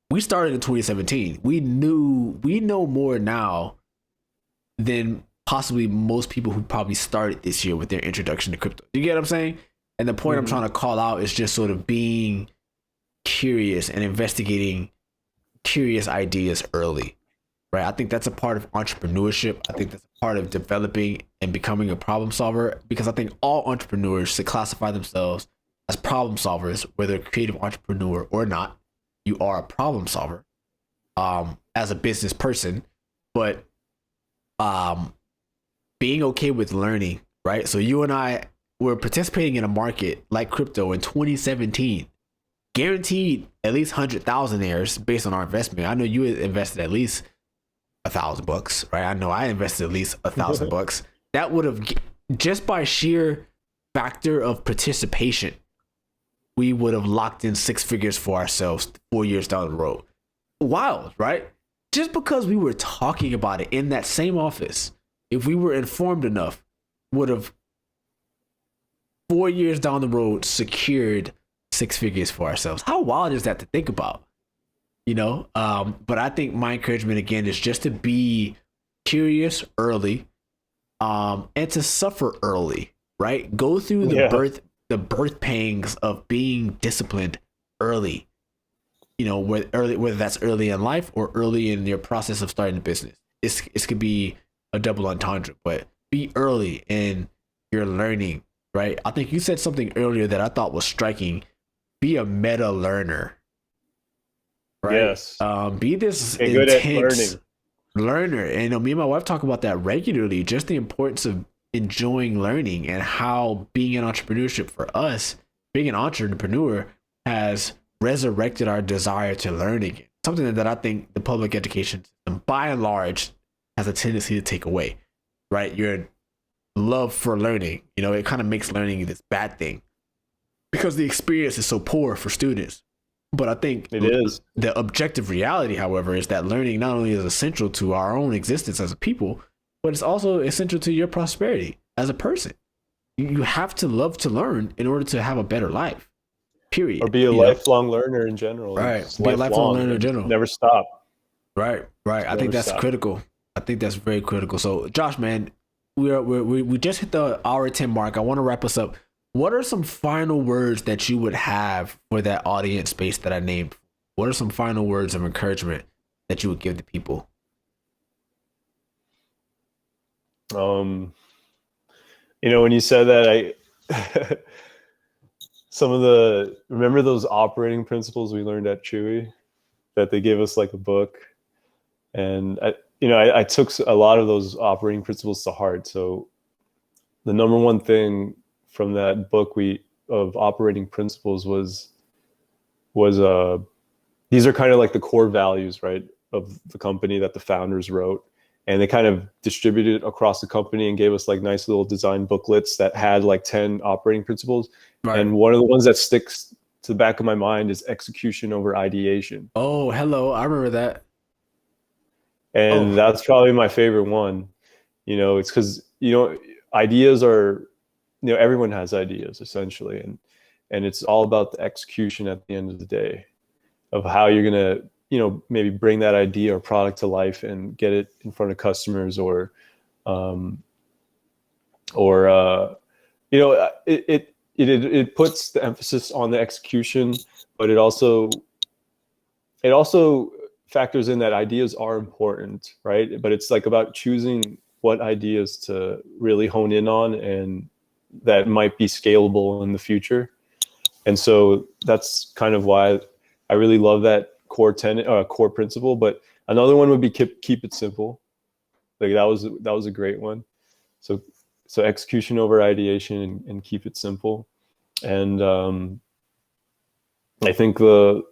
We started in 2017. We know more now than possibly most people who probably started this year with their introduction to crypto. You get what I'm saying? And the point I'm trying to call out is just sort of being curious and investigating curious ideas early, right? I think that's a part of entrepreneurship. I think that's a part of developing and becoming a problem solver, because I think all entrepreneurs should classify themselves as problem solvers, whether a creative entrepreneur or not. You are a problem solver as a business person, but being okay with learning, right? So you and I were participating in a market like crypto in 2017. guaranteed at least 100,000 there based on our investment. I know you invested at least $1,000, right? I know I invested at least $1,000. That would have, just by sheer factor of participation, we would have locked in 6 figures for ourselves 4 years down the road. Wild, right? Just because we were talking about it in that same office, if we were informed enough, would have 4 years down the road secured 6 figures for ourselves. How wild is that to think about? You know, but I think my encouragement again is just to be curious early, and to suffer early, right? Go through the birth pangs of being disciplined early. You know, whether that's early in life or early in your process of starting a business. It could be a double entendre, but be early in your learning, right? I think you said something earlier that I thought was striking. Be a meta learner. Right? Yes. Be this good intense at learner. And you know, me and my wife talk about that regularly, just the importance of enjoying learning and how being in entrepreneurship for us, being an entrepreneur has resurrected our desire to learn again. Something that I think the public education system, by and large, has a tendency to take away, right? Your love for learning, you know, it kind of makes learning this bad thing because the experience is so poor for students. But I think it is. The objective reality, however, is that learning not only is essential to our own existence as a people, but it's also essential to your prosperity as a person. You have to love to learn in order to have a better life, period. Or be a lifelong learner in general. Right. Be a lifelong learner in general. Never stop. Right. I think that's critical. I think that's very critical. So, Josh, man, we just hit the hour 10 mark. I want to wrap us up. What are some final words that you would have for that audience space that I named? What are some final words of encouragement that you would give to people? You know, when you said that, remember those operating principles we learned at Chewy that they gave us like a book, and I took a lot of those operating principles to heart. So the number one thing from that book of operating principles was these are kind of like the core values, right, of the company that the founders wrote, and they kind of distributed it across the company and gave us like nice little design booklets that had like 10 operating principles. Right. And one of the ones that sticks to the back of my mind is execution over ideation. Oh, hello. I remember that. And that's probably my favorite one. You know, it's because, you know, ideas are, you know, everyone has ideas essentially. And it's all about the execution at the end of the day of how you're going to, you know, maybe bring that idea or product to life and get it in front of customers or you know, it puts the emphasis on the execution, but it also factors in that ideas are important, right? But it's like about choosing what ideas to really hone in on and that might be scalable in the future. And so that's kind of why I really love that core principle. But another one would be keep it simple. Like that was a great one. So execution over ideation and keep it simple. And I think we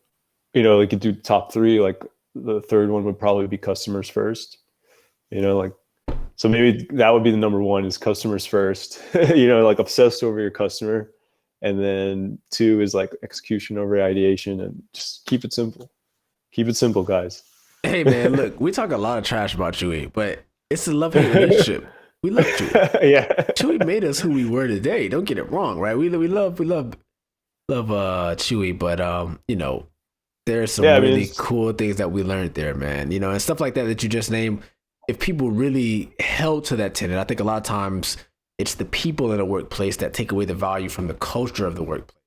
could do top 3. Like the third one would probably be customers first. You know, like, so maybe that would be the number 1 is customers first. You know, like obsessed over your customer. And then 2 is like execution over ideation, and just keep it simple. Keep it simple, guys. Hey man, look, we talk a lot of trash about Chewy, but it's a love-hate relationship. We love Chewy. Yeah. Chewy made us who we were today. Don't get it wrong, right? We love Chewy, but you know, there's some really cool things that we learned there, man. You know, and stuff like that you just named. If people really held to that tenet, I think a lot of times it's the people in the workplace that take away the value from the culture of the workplace.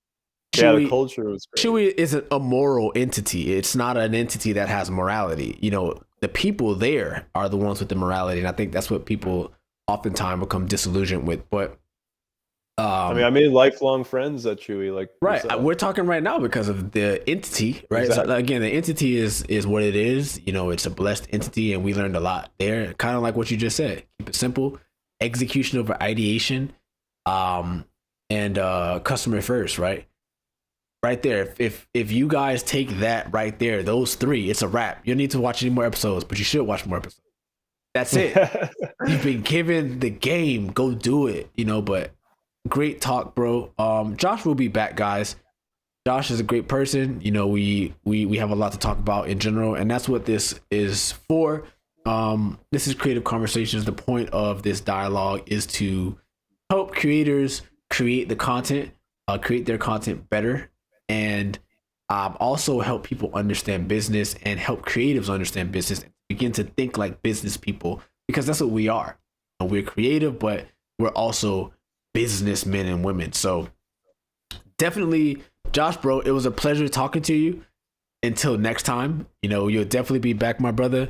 Chewy, the culture was great. Chewy isn't a moral entity. It's not an entity that has morality. You know, the people there are the ones with the morality, and I think that's what people oftentimes become disillusioned with. But I mean, I made lifelong friends at Chewy. Like, right, we're talking right now because of the entity, right? Exactly. So again, the entity is what it is. You know, it's a blessed entity, and we learned a lot there. Kind of like what you just said. Keep it simple. Execution over ideation, and customer first, right? right there. If you guys take that right there, those three, it's a wrap. You don't need to watch any more episodes, but you should watch more episodes. That's it. You've been given the game. Go do it. But great talk, bro. Josh will be back, guys. Josh is a great person. We have a lot to talk about in general, and that's what this is for. This is Creative Conversations. The point of this dialogue is to help creators create the content, create their content better, and also help people understand business and help creatives understand business and begin to think like business people, because that's what we are. We're creative, but we're also businessmen and women. So definitely, Josh, bro, it was a pleasure talking to you. Until next time, you'll definitely be back, my brother.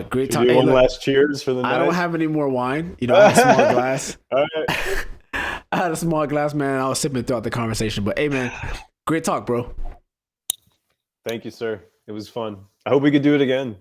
Great time. Hey, one last cheers for the night. I don't have any more wine. I had a small glass. All right. I had a small glass, man. I was sipping throughout the conversation. But hey, man, great talk, bro. Thank you, sir. It was fun. I hope we could do it again.